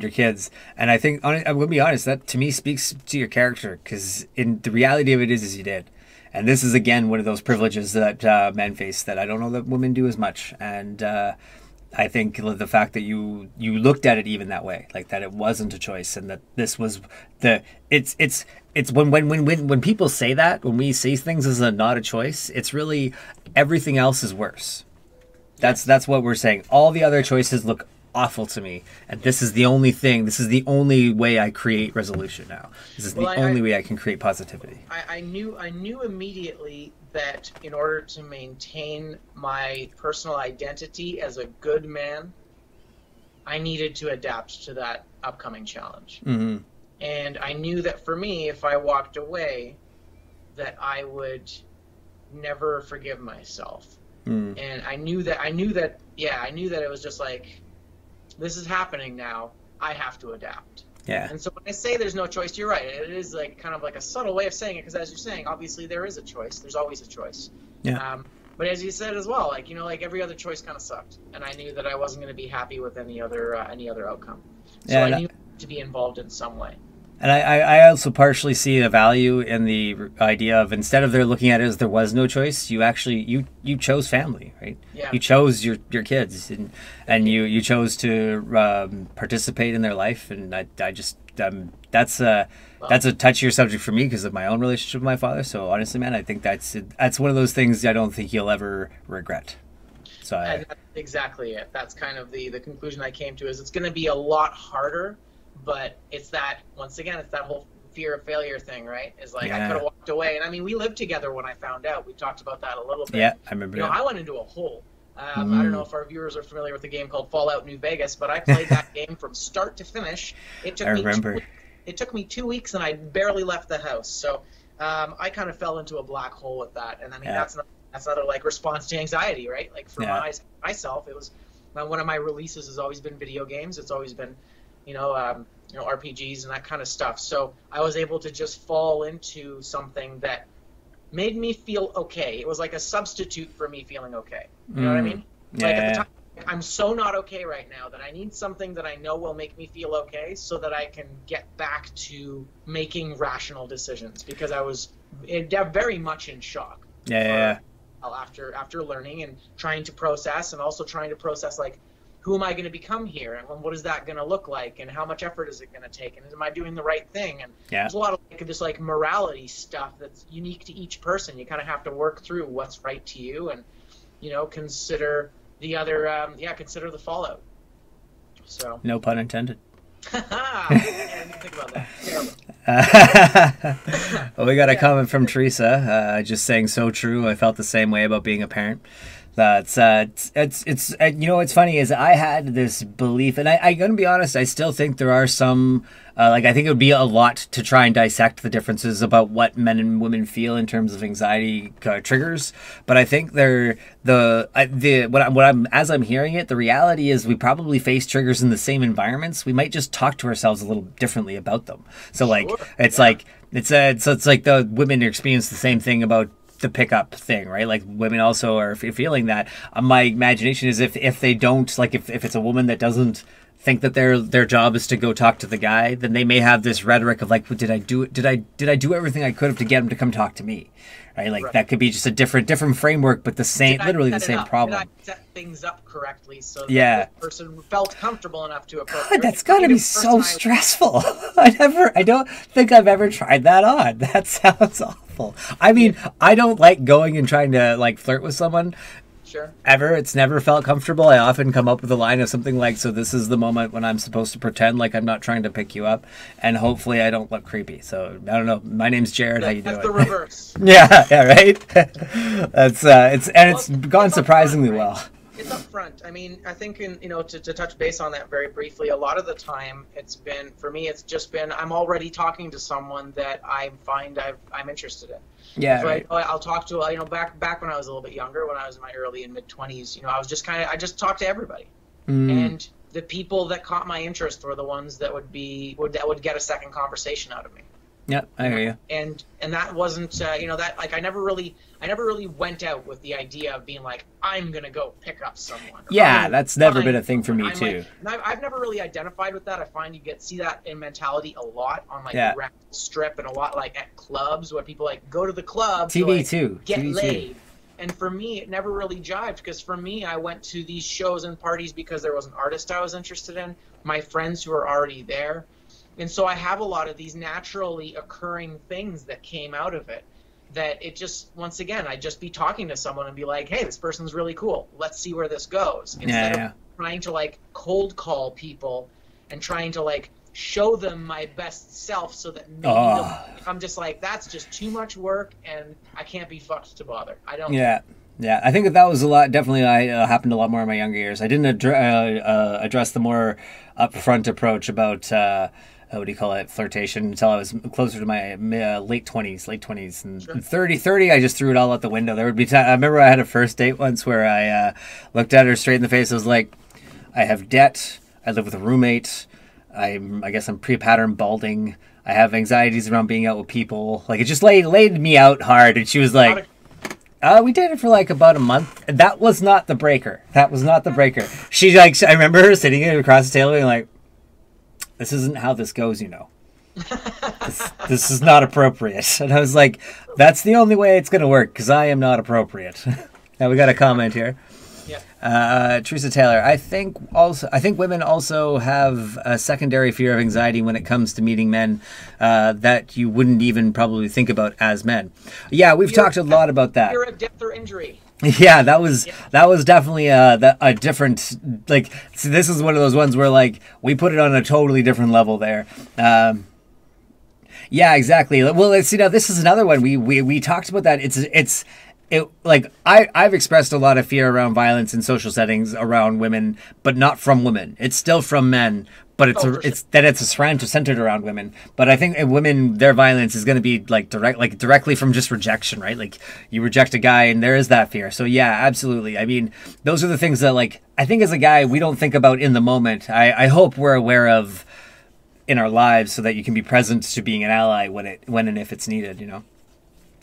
your kids, and I think I'm gonna be honest, that to me speaks to your character, because in the reality of it is you did, and this is again one of those privileges that men face that I don't know that women do as much, and I think the fact that you looked at it even that way, like that it wasn't a choice, and that this was it's when people say that, when we see things as not a choice, it's really everything else is worse. That's what we're saying. All the other choices look awful to me, and this is the only thing. This is the only way I create resolution now. This is the only way I can create positivity. I knew immediately that in order to maintain my personal identity as a good man, I needed to adapt to that upcoming challenge. And I knew that for me, if I walked away, that I would never forgive myself. And I knew that it was just like, this is happening now. I have to adapt. Yeah. And so when I say there's no choice, you're right. It is like kind of like a subtle way of saying it, because as you're saying, obviously there is a choice. There's always a choice. Yeah. But as you said as well, like like every other choice kind of sucked, and I knew that I wasn't going to be happy with any other outcome. So I knew to be involved in some way. And I also partially see a value in the idea of, instead of they're looking at it as there was no choice, you actually you chose family, right? Yeah. You chose your kids, and you chose to participate in their life, and I just that's a touchier subject for me because of my own relationship with my father. So honestly, man, I think that's one of those things I don't think you'll ever regret. So and that's exactly it. That's kind of the conclusion I came to, is it's going to be a lot harder. But it's that, once again, it's that whole fear of failure thing, right? Is like, I could have walked away. And I mean, we lived together when I found out. We talked about that a little bit. Yeah, I remember that. I went into a hole. I don't know if our viewers are familiar with a game called Fallout New Vegas, but I played that game from start to finish. It took me 2 weeks, and I barely left the house. So I kind of fell into a black hole with that. And I mean, that's not a like response to anxiety, right? Like for myself, it was one of my releases has always been video games. It's always been RPGs and that kind of stuff. So I was able to just fall into something that made me feel okay. It was like a substitute for me feeling okay. You know what I mean? Like at the time, I'm so not okay right now that I need something that I know will make me feel okay, so that I can get back to making rational decisions, because I was very much in shock after learning and trying to process, and also trying to process like, who am I going to become here, and what is that going to look like, and how much effort is it going to take, and am I doing the right thing? And there's a lot of like this like morality stuff that's unique to each person. You kind of have to work through what's right to you, and consider the other consider the fallout. So no pun intended. I didn't think about that. Well, we got a comment from Teresa, just saying, so true. I felt the same way about being a parent. That's it's what's funny is I had this belief, and I'm gonna be honest, I still think there are some I think it would be a lot to try and dissect the differences about what men and women feel in terms of anxiety triggers. But I think as I'm hearing it, the reality is we probably face triggers in the same environments. We might just talk to ourselves a little differently about them. So like it's like the women experience the same thing about the pickup thing, right? Like women also are feeling that. My imagination is if they don't, like if it's a woman that doesn't think that their job is to go talk to the guy, then they may have this rhetoric of like, well, did I do everything I could have to get him to come talk to me, right? Like that could be just a different framework, but literally the same problem. Did I set things up correctly so that the person felt comfortable enough to approach? God, that's got to be so stressful. I don't think I've ever tried that on. That sounds awful. I mean, I don't like going and trying to like flirt with someone. Sure. Ever. It's never felt comfortable. I often come up with a line of something like, so this is the moment when I'm supposed to pretend like I'm not trying to pick you up, and hopefully I don't look creepy. So I don't know. My name's Jared. How you doing? That's the reverse. yeah, right? It's gone surprisingly well. It's up front. I mean, I think to touch base on that very briefly, a lot of the time it's just been I'm already talking to someone that I find I'm interested in. Yeah. So I'll talk to back when I was a little bit younger, when I was in my early and mid 20s, I was just I just talked to everybody. And the people that caught my interest were the ones that would get a second conversation out of me. Yeah, I hear you. And that wasn't that like I never really went out with the idea of being like, I'm gonna go pick up someone. Yeah, that's never been a thing for me too. I've never really identified with that. I find you see that in mentality a lot on like the rap strip, and a lot like at clubs where people like go to the club TV to too. Get TV laid. Too. And for me, it never really jived, because for me, I went to these shows and parties because there was an artist I was interested in, my friends who were already there. And so I have a lot of these naturally occurring things that came out of it, that it just, once again, I'd just be talking to someone and be like, hey, this person's really cool. Let's see where this goes. Instead of trying to like cold call people and trying to like show them my best self so that maybe I'm just like, that's just too much work and I can't be fucked to bother. I don't. Yeah. Yeah, I think that was a lot. Definitely, happened a lot more in my younger years. I didn't address the more upfront approach about what do you call it, flirtation, until I was closer to my late 20s. And Sure. 30, I just threw it all out the window. There would be I remember I had a first date once where I looked at her straight in the face. I was like, I have debt. I live with a roommate. I guess I'm pre-pattern balding. I have anxieties around being out with people. Like, it just laid me out hard. And she was like, we dated for like about a month. And that was not the breaker. She I remember her sitting across the table and like, this isn't how this goes, This is not appropriate. And I was like, that's the only way it's going to work, because I am not appropriate. Now we got a comment here. Yeah. Teresa Taylor, I think women also have a secondary fear of anxiety when it comes to meeting men that you wouldn't even probably think about as men. Yeah, we've talked a lot about that. Fear of death or injury. Yeah, that was definitely a different, like, so this is one of those ones where like we put it on a totally different level there. Yeah, exactly. Well, let's see, now this is another one we talked about that. I've expressed a lot of fear around violence in social settings around women, but not from women. It's still from men, but it's centered around women. But I think women, their violence is going to be directly from just rejection, right? Like, you reject a guy and there is that fear. So yeah, absolutely. I mean, those are the things that, like, I think as a guy we don't think about in the moment. I hope we're aware of in our lives, so that you can be present to being an ally when and if it's needed.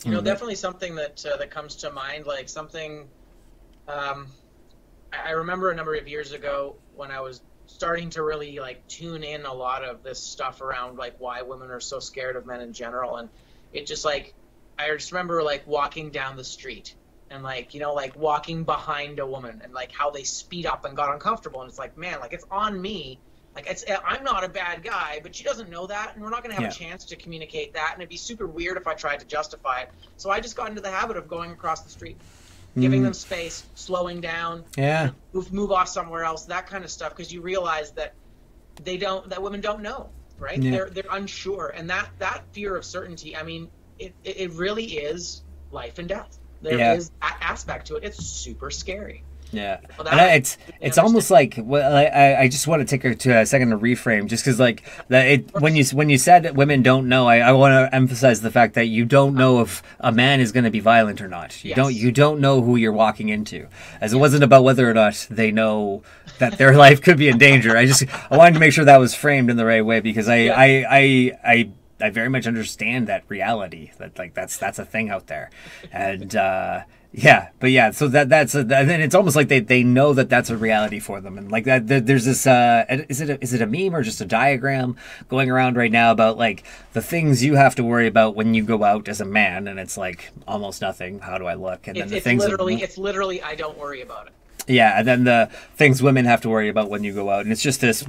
Definitely something that comes to mind, like something. I remember a number of years ago when I was starting to really like tune in a lot of this stuff around like why women are so scared of men in general, and it just like I just remember like walking down the street and like, you know, like walking behind a woman and like how they speed up and got uncomfortable. And it's like, man, like it's on me. Like I'm not a bad guy, but she doesn't know that, and we're not going to have a chance to communicate that, and it'd be super weird if I tried to justify it. So I just got into the habit of going across the street, giving them space, slowing down, move off somewhere else, that kind of stuff, because you realize that women don't know, right? They're unsure, and that fear of certainty, I mean, it really is life and death. There is that aspect to it. It's super scary. Yeah, and it's almost like, well, I just want to take her to a second to reframe, just because like when you said that women don't know, I want to emphasize the fact that you don't know if a man is going to be violent or not. You don't know who you're walking into, as it wasn't about whether or not they know that their life could be in danger. I wanted to make sure that was framed in the right way, because I very much understand that reality, that like that's a thing out there, and so then it's almost like they know that that's a reality for them, and like that there's this is it a meme or just a diagram going around right now about like the things you have to worry about when you go out as a man, and it's like almost nothing. How do I look? And then it's literally I don't worry about it. Yeah, and then the things women have to worry about when you go out, and it's just this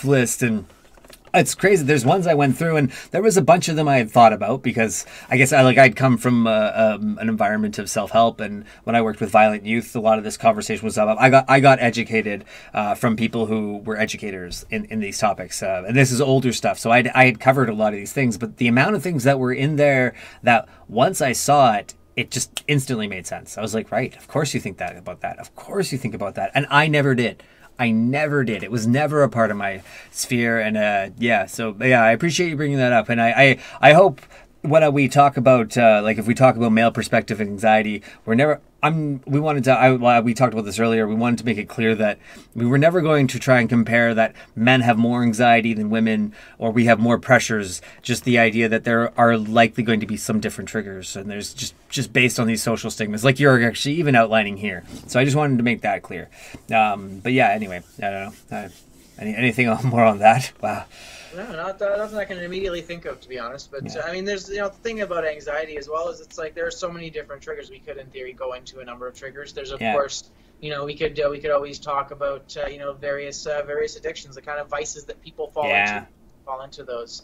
list, and it's crazy. There's ones I went through, and there was a bunch of them I had thought about, because I guess I'd come from an environment of self-help, and when I worked with violent youth, a lot of this conversation was about. I got educated from people who were educators in these topics, and this is older stuff, so I had covered a lot of these things. But the amount of things that were in there that once I saw it, it just instantly made sense. I was like, right, of course you think that about that. Of course you think about that, and I never did. It was never a part of my sphere, and I appreciate you bringing that up, and I hope when we talk about like if we talk about male perspective and anxiety, we talked about this earlier. We wanted to make it clear that we were never going to try and compare that men have more anxiety than women, or we have more pressures. Just the idea that there are likely going to be some different triggers, and there's just based on these social stigmas, like you're actually even outlining here. So I just wanted to make that clear. But yeah, anyway, I don't know. Anything more on that? Wow. No, nothing I can immediately think of, to be honest. But I mean, there's the thing about anxiety as well is it's like there are so many different triggers. We could, in theory, go into a number of triggers. There's of course, we could always talk about various addictions, the kind of vices that people fall into those.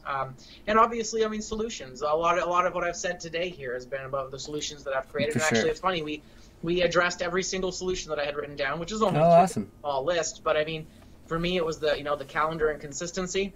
And obviously, I mean, solutions. A lot of what I've said today here has been about the solutions that I've created. And actually, it's funny, we addressed every single solution that I had written down, which is only a small list. But I mean, for me, it was the calendar and consistency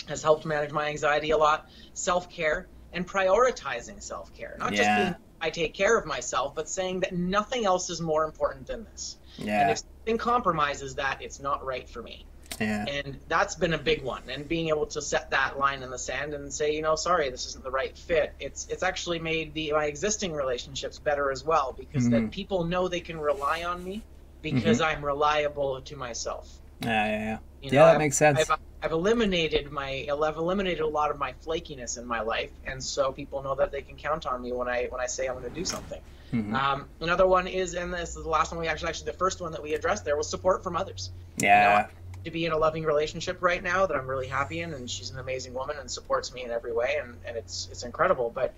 has helped manage my anxiety a lot. Self-care and prioritizing self-care. Not just being I take care of myself, but saying that nothing else is more important than this. Yeah. And if something compromises that, it's not right for me. Yeah. And that's been a big one. And being able to set that line in the sand and say, sorry, this isn't the right fit. It's actually made my existing relationships better as well, because then people know they can rely on me because I'm reliable to myself. Yeah. That makes sense. I've eliminated a lot of my flakiness in my life, and so people know that they can count on me when I say I'm going to do something. Another one is, and this is the last one we actually the first one that we addressed there was support from others. Yeah. To be in a loving relationship right now that I'm really happy in, and she's an amazing woman and supports me in every way, and it's incredible. But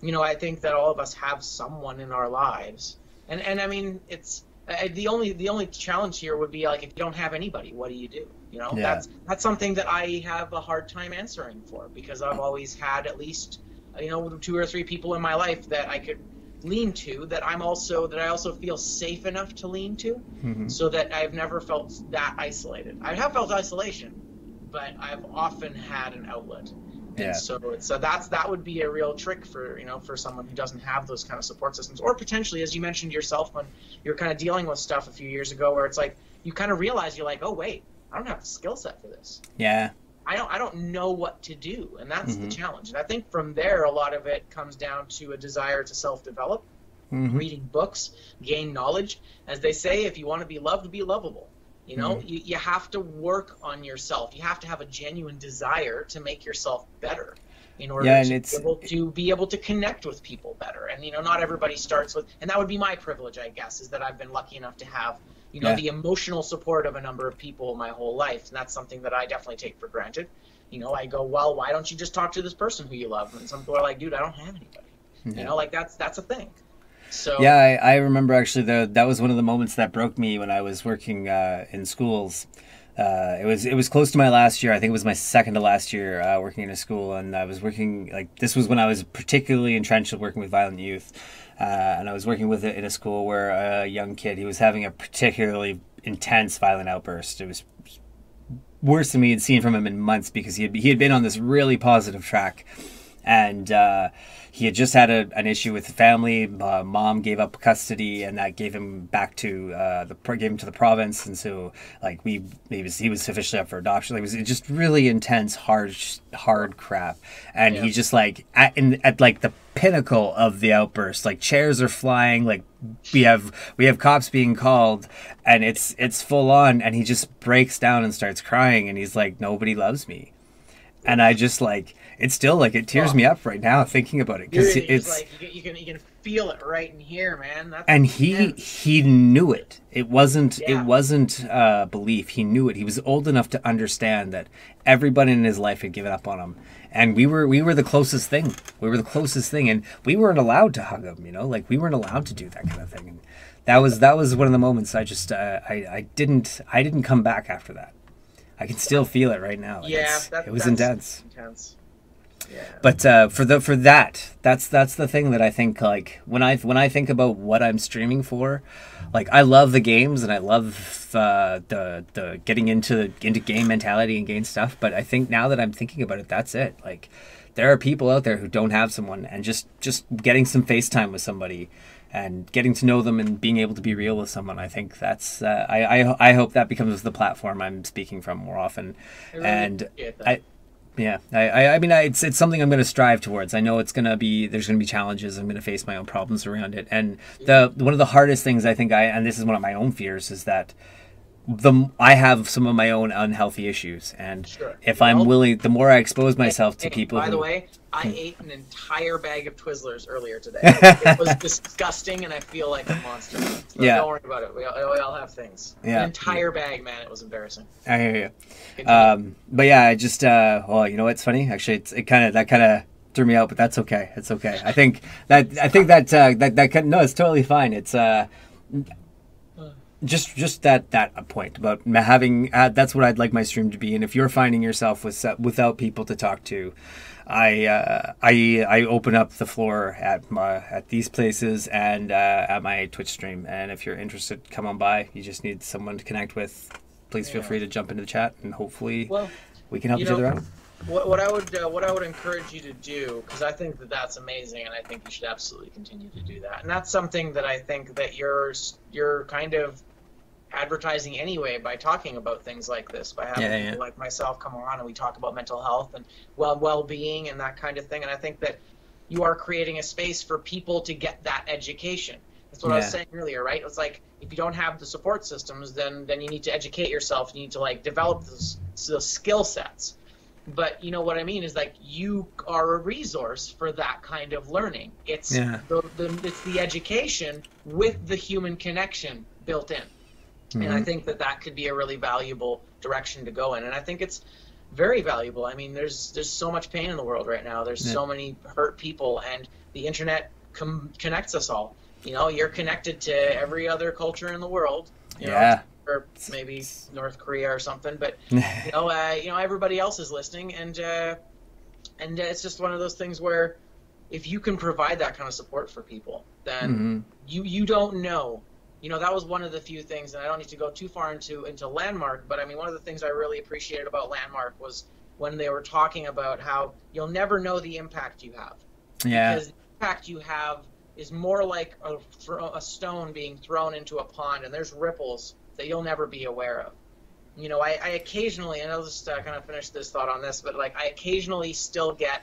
I think that all of us have someone in our lives, and I mean it's. The only challenge here would be like, if you don't have anybody, what do you do? That's something that I have a hard time answering for, because I've always had at least 2 or 3 people in my life that I could lean to, that I also feel safe enough to lean to, so that I've never felt that isolated. I have felt isolation, but I've often had an outlet. And so that would be a real trick for someone who doesn't have those kind of support systems, or potentially, as you mentioned yourself when you're kind of dealing with stuff a few years ago, where it's like you kind of realize you're like, oh wait, I don't have the skill set for this. Yeah. I don't know what to do, and that's the challenge. And I think from there, a lot of it comes down to a desire to self-develop, reading books, gain knowledge. As they say, if you want to be loved, be lovable. You have to work on yourself. You have to have a genuine desire to make yourself better in order to be able to connect with people better. And, not everybody starts with, and that would be my privilege, I guess, is that I've been lucky enough to have, the emotional support of a number of people my whole life. And that's something that I definitely take for granted. I go, well, why don't you just talk to this person who you love? And some people are like, dude, I don't have anybody. That's a thing. So Yeah, I remember actually that was one of the moments that broke me when I was working in schools. It was close to my last year. I think it was my second to last year working in a school, and I was working like this was when I was particularly entrenched in working with violent youth, and I was working with it in a school where a young kid he was having a particularly intense violent outburst. It was worse than we had seen from him in months because he had been on this really positive track, and he had just had an issue with the family. Mom gave up custody, and that gave him back to gave him to the province, and so like he was officially up for adoption. Like, it was just really intense, hard crap, and Yeah. he just like at like the pinnacle of the outburst, like chairs are flying, like we have cops being called, and it's full on, and he just breaks down and starts crying, and he's like, nobody loves me. And I just like it's still like it tears me up right now thinking about it because Dude, it's like you can feel it right in here, man. That's and intense. he knew it. It wasn't Yeah. belief. He knew it. He was old enough to understand that everybody in his life had given up on him, and we were the closest thing. We were the closest thing, and we weren't allowed to hug him. You know, like we weren't allowed to do that kind of thing. And that was one of the moments I just I didn't come back after that. I can still feel it right now. Like, Yeah, it was that's intense. intense. Yeah. But that's the thing that I think like when I think about what I'm streaming for, like I love the games and I love the getting into game mentality and game stuff. But I think now that I'm thinking about it, that's it. Like there are people out there who don't have someone, and just getting some FaceTime with somebody and getting to know them and being able to be real with someone. I think that's I hope that becomes the platform I'm speaking from more often, I really and appreciate that. I mean, it's something I'm going to strive towards. I know there's going to be challenges. I'm going to face my own problems around it. And the one of the hardest things I think and this is one of my own fears, is that I have some of my own unhealthy issues. And Sure. if I'm willing, the more I expose myself to Hey, people by who, the way, I ate an entire bag of Twizzlers earlier today. It was disgusting, and I feel like a monster. So Yeah. don't worry about it. We all have things. Yeah. An entire bag, man. It was embarrassing. I hear you. Continue. But yeah, I just, well, you know what's funny? Actually, that kind of threw me out, but that's okay. It's okay. I think that no, it's totally fine. It's, just that point about having that's what I'd like my stream to be. And if you're finding yourself without people to talk to, I open up the floor at these places and at my Twitch stream. And if you're interested, come on by. You just need someone to connect with. Please feel free to jump into the chat, and hopefully Well, we can help each other out. what I would encourage you to do, because I think that that's amazing, and I think you should absolutely continue to do that. And that's something that I think that you're kind of advertising anyway by talking about things like this, by having people like myself come on and we talk about mental health and well-being and that kind of thing. And I think that you are creating a space for people to get that education. That's what I was saying earlier, right? It's like if you don't have the support systems, then you need to educate yourself. You need to like develop those skill sets. But you know what I mean is like you are a resource for that kind of learning. It's it's the education with the human connection built in. Mm-hmm. And I think that could be a really valuable direction to go in. And I think it's very valuable. I mean, there's so much pain in the world right now. There's so many hurt people, and the internet connects us all. You know, you're connected to every other culture in the world. You know, or maybe North Korea or something. But you know, everybody else is listening, and it's just one of those things where if you can provide that kind of support for people, then you don't know. You know, that was one of the few things, and I don't need to go too far into Landmark, but I mean, one of the things I really appreciated about Landmark was when they were talking about how you'll never know the impact you have. Yeah. Because the impact you have is more like a stone being thrown into a pond, and there's ripples that you'll never be aware of. You know, I occasionally, and I'll just kind of finish this thought on this, but like I occasionally still get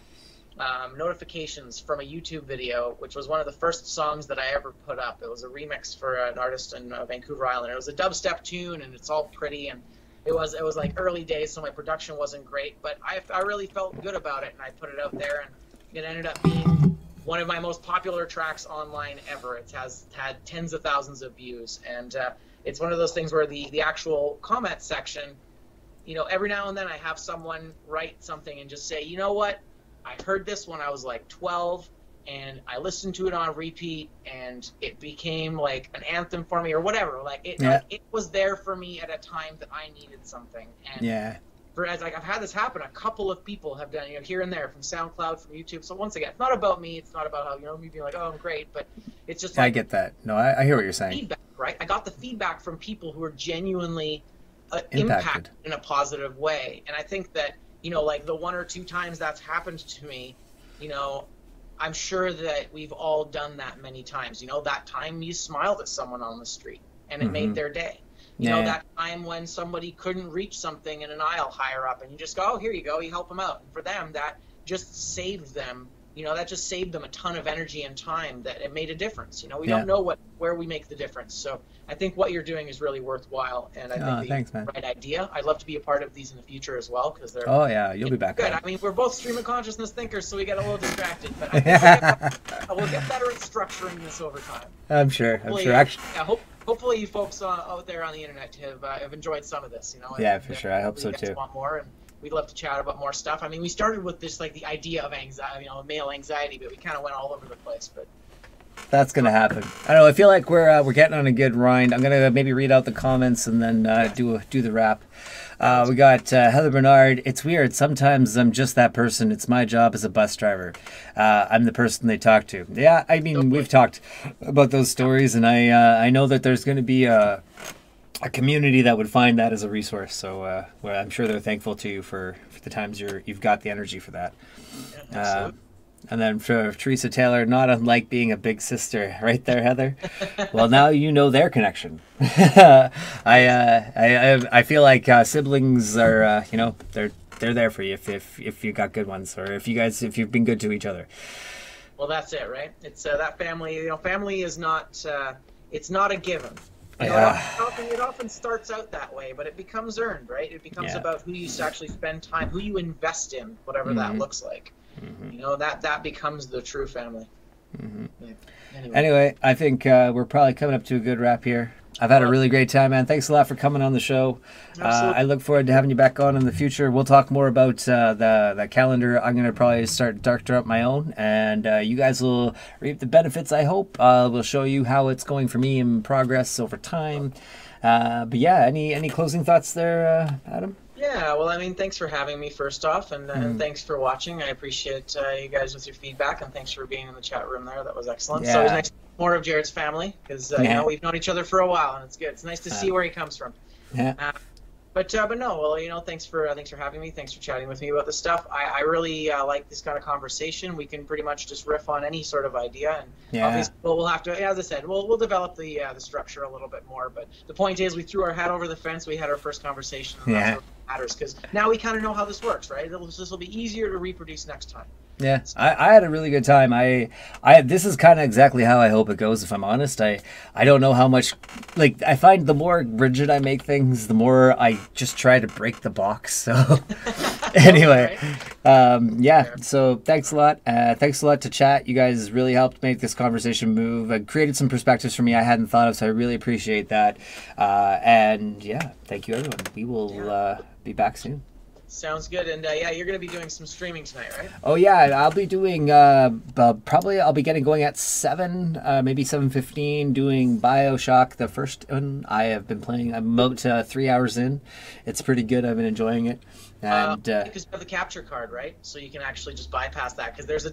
notifications from a YouTube video, which was one of the first songs that I ever put up. It was a remix for an artist in Vancouver Island. It was a dubstep tune, and it's all pretty, and it was like early days, so my production wasn't great, but I really felt good about it, and I put it out there, and it ended up being one of my most popular tracks online ever. It has had tens of thousands of views, and it's one of those things where the actual comment section, you know, every now and then I have someone write something and just say, you know what, I heard this when I was like 12, and I listened to it on repeat, and it became like an anthem for me or whatever. Like it was there for me at a time that I needed something. And I've had this happen. A couple of people have done, here and there, from SoundCloud, from YouTube. So once again, it's not about me. It's not about how, me being like, oh, I'm great. But it's just like, I get that. No, I hear what you're saying. Feedback, right? I got the feedback from people who are genuinely impacted in a positive way. And I think that, like the one or two times that's happened to me, I'm sure that we've all done that many times. That time you smiled at someone on the street and it made their day. That time when somebody couldn't reach something in an aisle higher up, and you just go, oh, here you go, you help them out. And for them, that just saved them, that just saved them a ton of energy and time, that it made a difference. We don't know where we make the difference. So I think what you're doing is really worthwhile, and I think thanks, man. Right idea. I'd love to be a part of these in the future as well, because they're you'll be back good. on. I mean, we're both stream of consciousness thinkers, so we get a little distracted, but I think we'll get better at structuring this over time. I'm sure. Actually, hopefully you folks out there on the internet have enjoyed some of this. Yeah, for sure. I hope so too. Want more, and we'd love to chat about more stuff. I mean, we started with this, like, the idea of anxiety, male anxiety, but we kind of went all over the place. But that's gonna happen. I don't know. I feel like we're getting on a good rind. I'm gonna maybe read out the comments and then do the wrap. We got Heather Bernard. It's weird. Sometimes I'm just that person. It's my job as a bus driver. I'm the person they talk to. Yeah, I mean, we've talked about those stories, and I know that there's going to be a community that would find that as a resource. So well, I'm sure they're thankful to you for the times you've got the energy for that. And then for Teresa Taylor, not unlike being a big sister, right there, Heather. Well, now you know their connection. I feel like siblings are, they're there for you if you got good ones, or if you've been good to each other. Well, that's it, right? It's that family. Family is not. It's not a given. It often starts out that way, but it becomes earned, right? It becomes about who you actually spend time, who you invest in, whatever that looks like. That becomes the true family. Yeah. Anyway, I think we're probably coming up to a good wrap here. I've had a really great time, man. Thanks a lot for coming on the show. I look forward to having you back on in the future. We'll talk more about the calendar. I'm going to probably start darker up my own, and you guys will reap the benefits, I hope. We'll show you how it's going for me in progress over time. But yeah, any closing thoughts there, Adam? Yeah, well, I mean, thanks for having me, first off, and thanks for watching. I appreciate you guys with your feedback, and thanks for being in the chat room there. That was excellent. So it was nice to see more of Jared's family, because we've known each other for a while, and it's good. It's nice to see where he comes from. But no, well, thanks for having me. Thanks for chatting with me about this stuff. I really like this kind of conversation. We can pretty much just riff on any sort of idea, and obviously we'll have to, as I said, we'll develop the structure a little bit more. But the point is, we threw our hat over the fence. We had our first conversation, and that's what matters, because now we kind of know how this works, right? This will be easier to reproduce next time. Yeah, I had a really good time. This is kind of exactly how I hope it goes, if I'm honest. I don't know how much, like, I find the more rigid I make things, the more I just try to break the box. So anyway, so thanks a lot. Thanks a lot to chat. You guys really helped make this conversation move. It created some perspectives for me I hadn't thought of, so I really appreciate that. And yeah, thank you, everyone. We will be back soon. Sounds good. And you're going to be doing some streaming tonight, right? Oh yeah, I'll be doing probably I'll be getting going at 7, maybe 7:15, doing BioShock, the first one. I have been playing. I'm about 3 hours in. It's pretty good. I've been enjoying it. And because you have the capture card, right? So you can actually just bypass that, because there's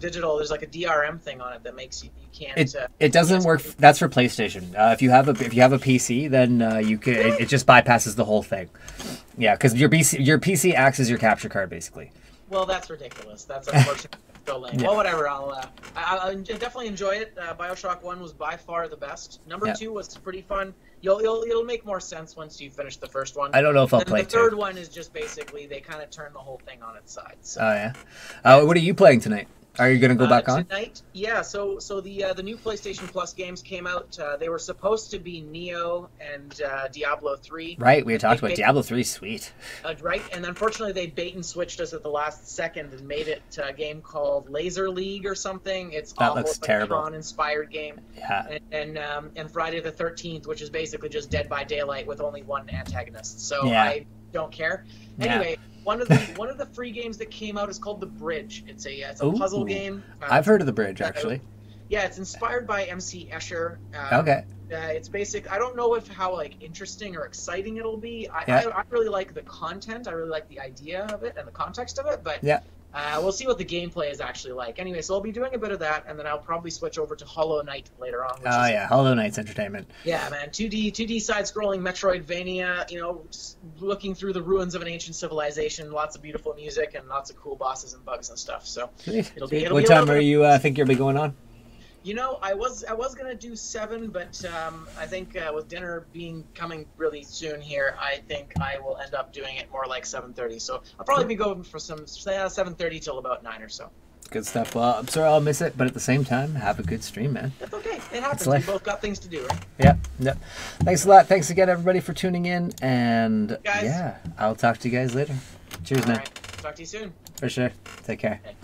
like a DRM thing on it that makes you can't. It doesn't work. That's for PlayStation. If you have a PC, then you can. It just bypasses the whole thing. Yeah, because your PC acts as your capture card, basically. Well, that's ridiculous. That's unfortunate. So lame. Well, whatever. I'll definitely enjoy it. BioShock 1 was by far the best. Number 2 was pretty fun. It'll make more sense once you finish the first one. I don't know if I'll play the third one is just basically they kind of turn the whole thing on its side. So. Oh yeah. What are you playing tonight? Are you going to go back on? Tonight? Yeah, so the new PlayStation Plus games came out. They were supposed to be Neo and Diablo 3. Right, we had talked about Diablo 3, sweet. Right, and unfortunately they bait and switched us at the last second and made it a game called Laser League or something. It's that looks terrible. Tron-inspired game. Yeah. And Friday the 13th, which is basically just Dead by Daylight with only one antagonist. So yeah. I don't care. Anyway, one of the free games that came out is called The Bridge. It's a puzzle game. I've heard of The Bridge, actually. Yeah, it's inspired by MC Escher. Okay. It's basic. I don't know how interesting or exciting it'll be. I really like the content. I really like the idea of it and the context of it. But we'll see what the gameplay is actually like. Anyway, so I'll be doing a bit of that, and then I'll probably switch over to Hollow Knight later on. Hollow Knight's entertainment. Yeah, man, 2D side-scrolling Metroidvania. Looking through the ruins of an ancient civilization. Lots of beautiful music and lots of cool bosses and bugs and stuff. So it'll be. What time are you think you'll be going on? I was gonna do 7, but I think with dinner coming really soon here, I think I will end up doing it more like 7:30. So I'll probably be going for some 7:30 till about 9 or so. Good stuff. Well, I'm sorry I'll miss it, but at the same time, have a good stream, man. That's okay. It happens. We both got things to do, right? Yep. Thanks a lot. Thanks again, everybody, for tuning in. And guys. I'll talk to you guys later. Cheers, man. All right. Talk to you soon. For sure. Take care. Okay.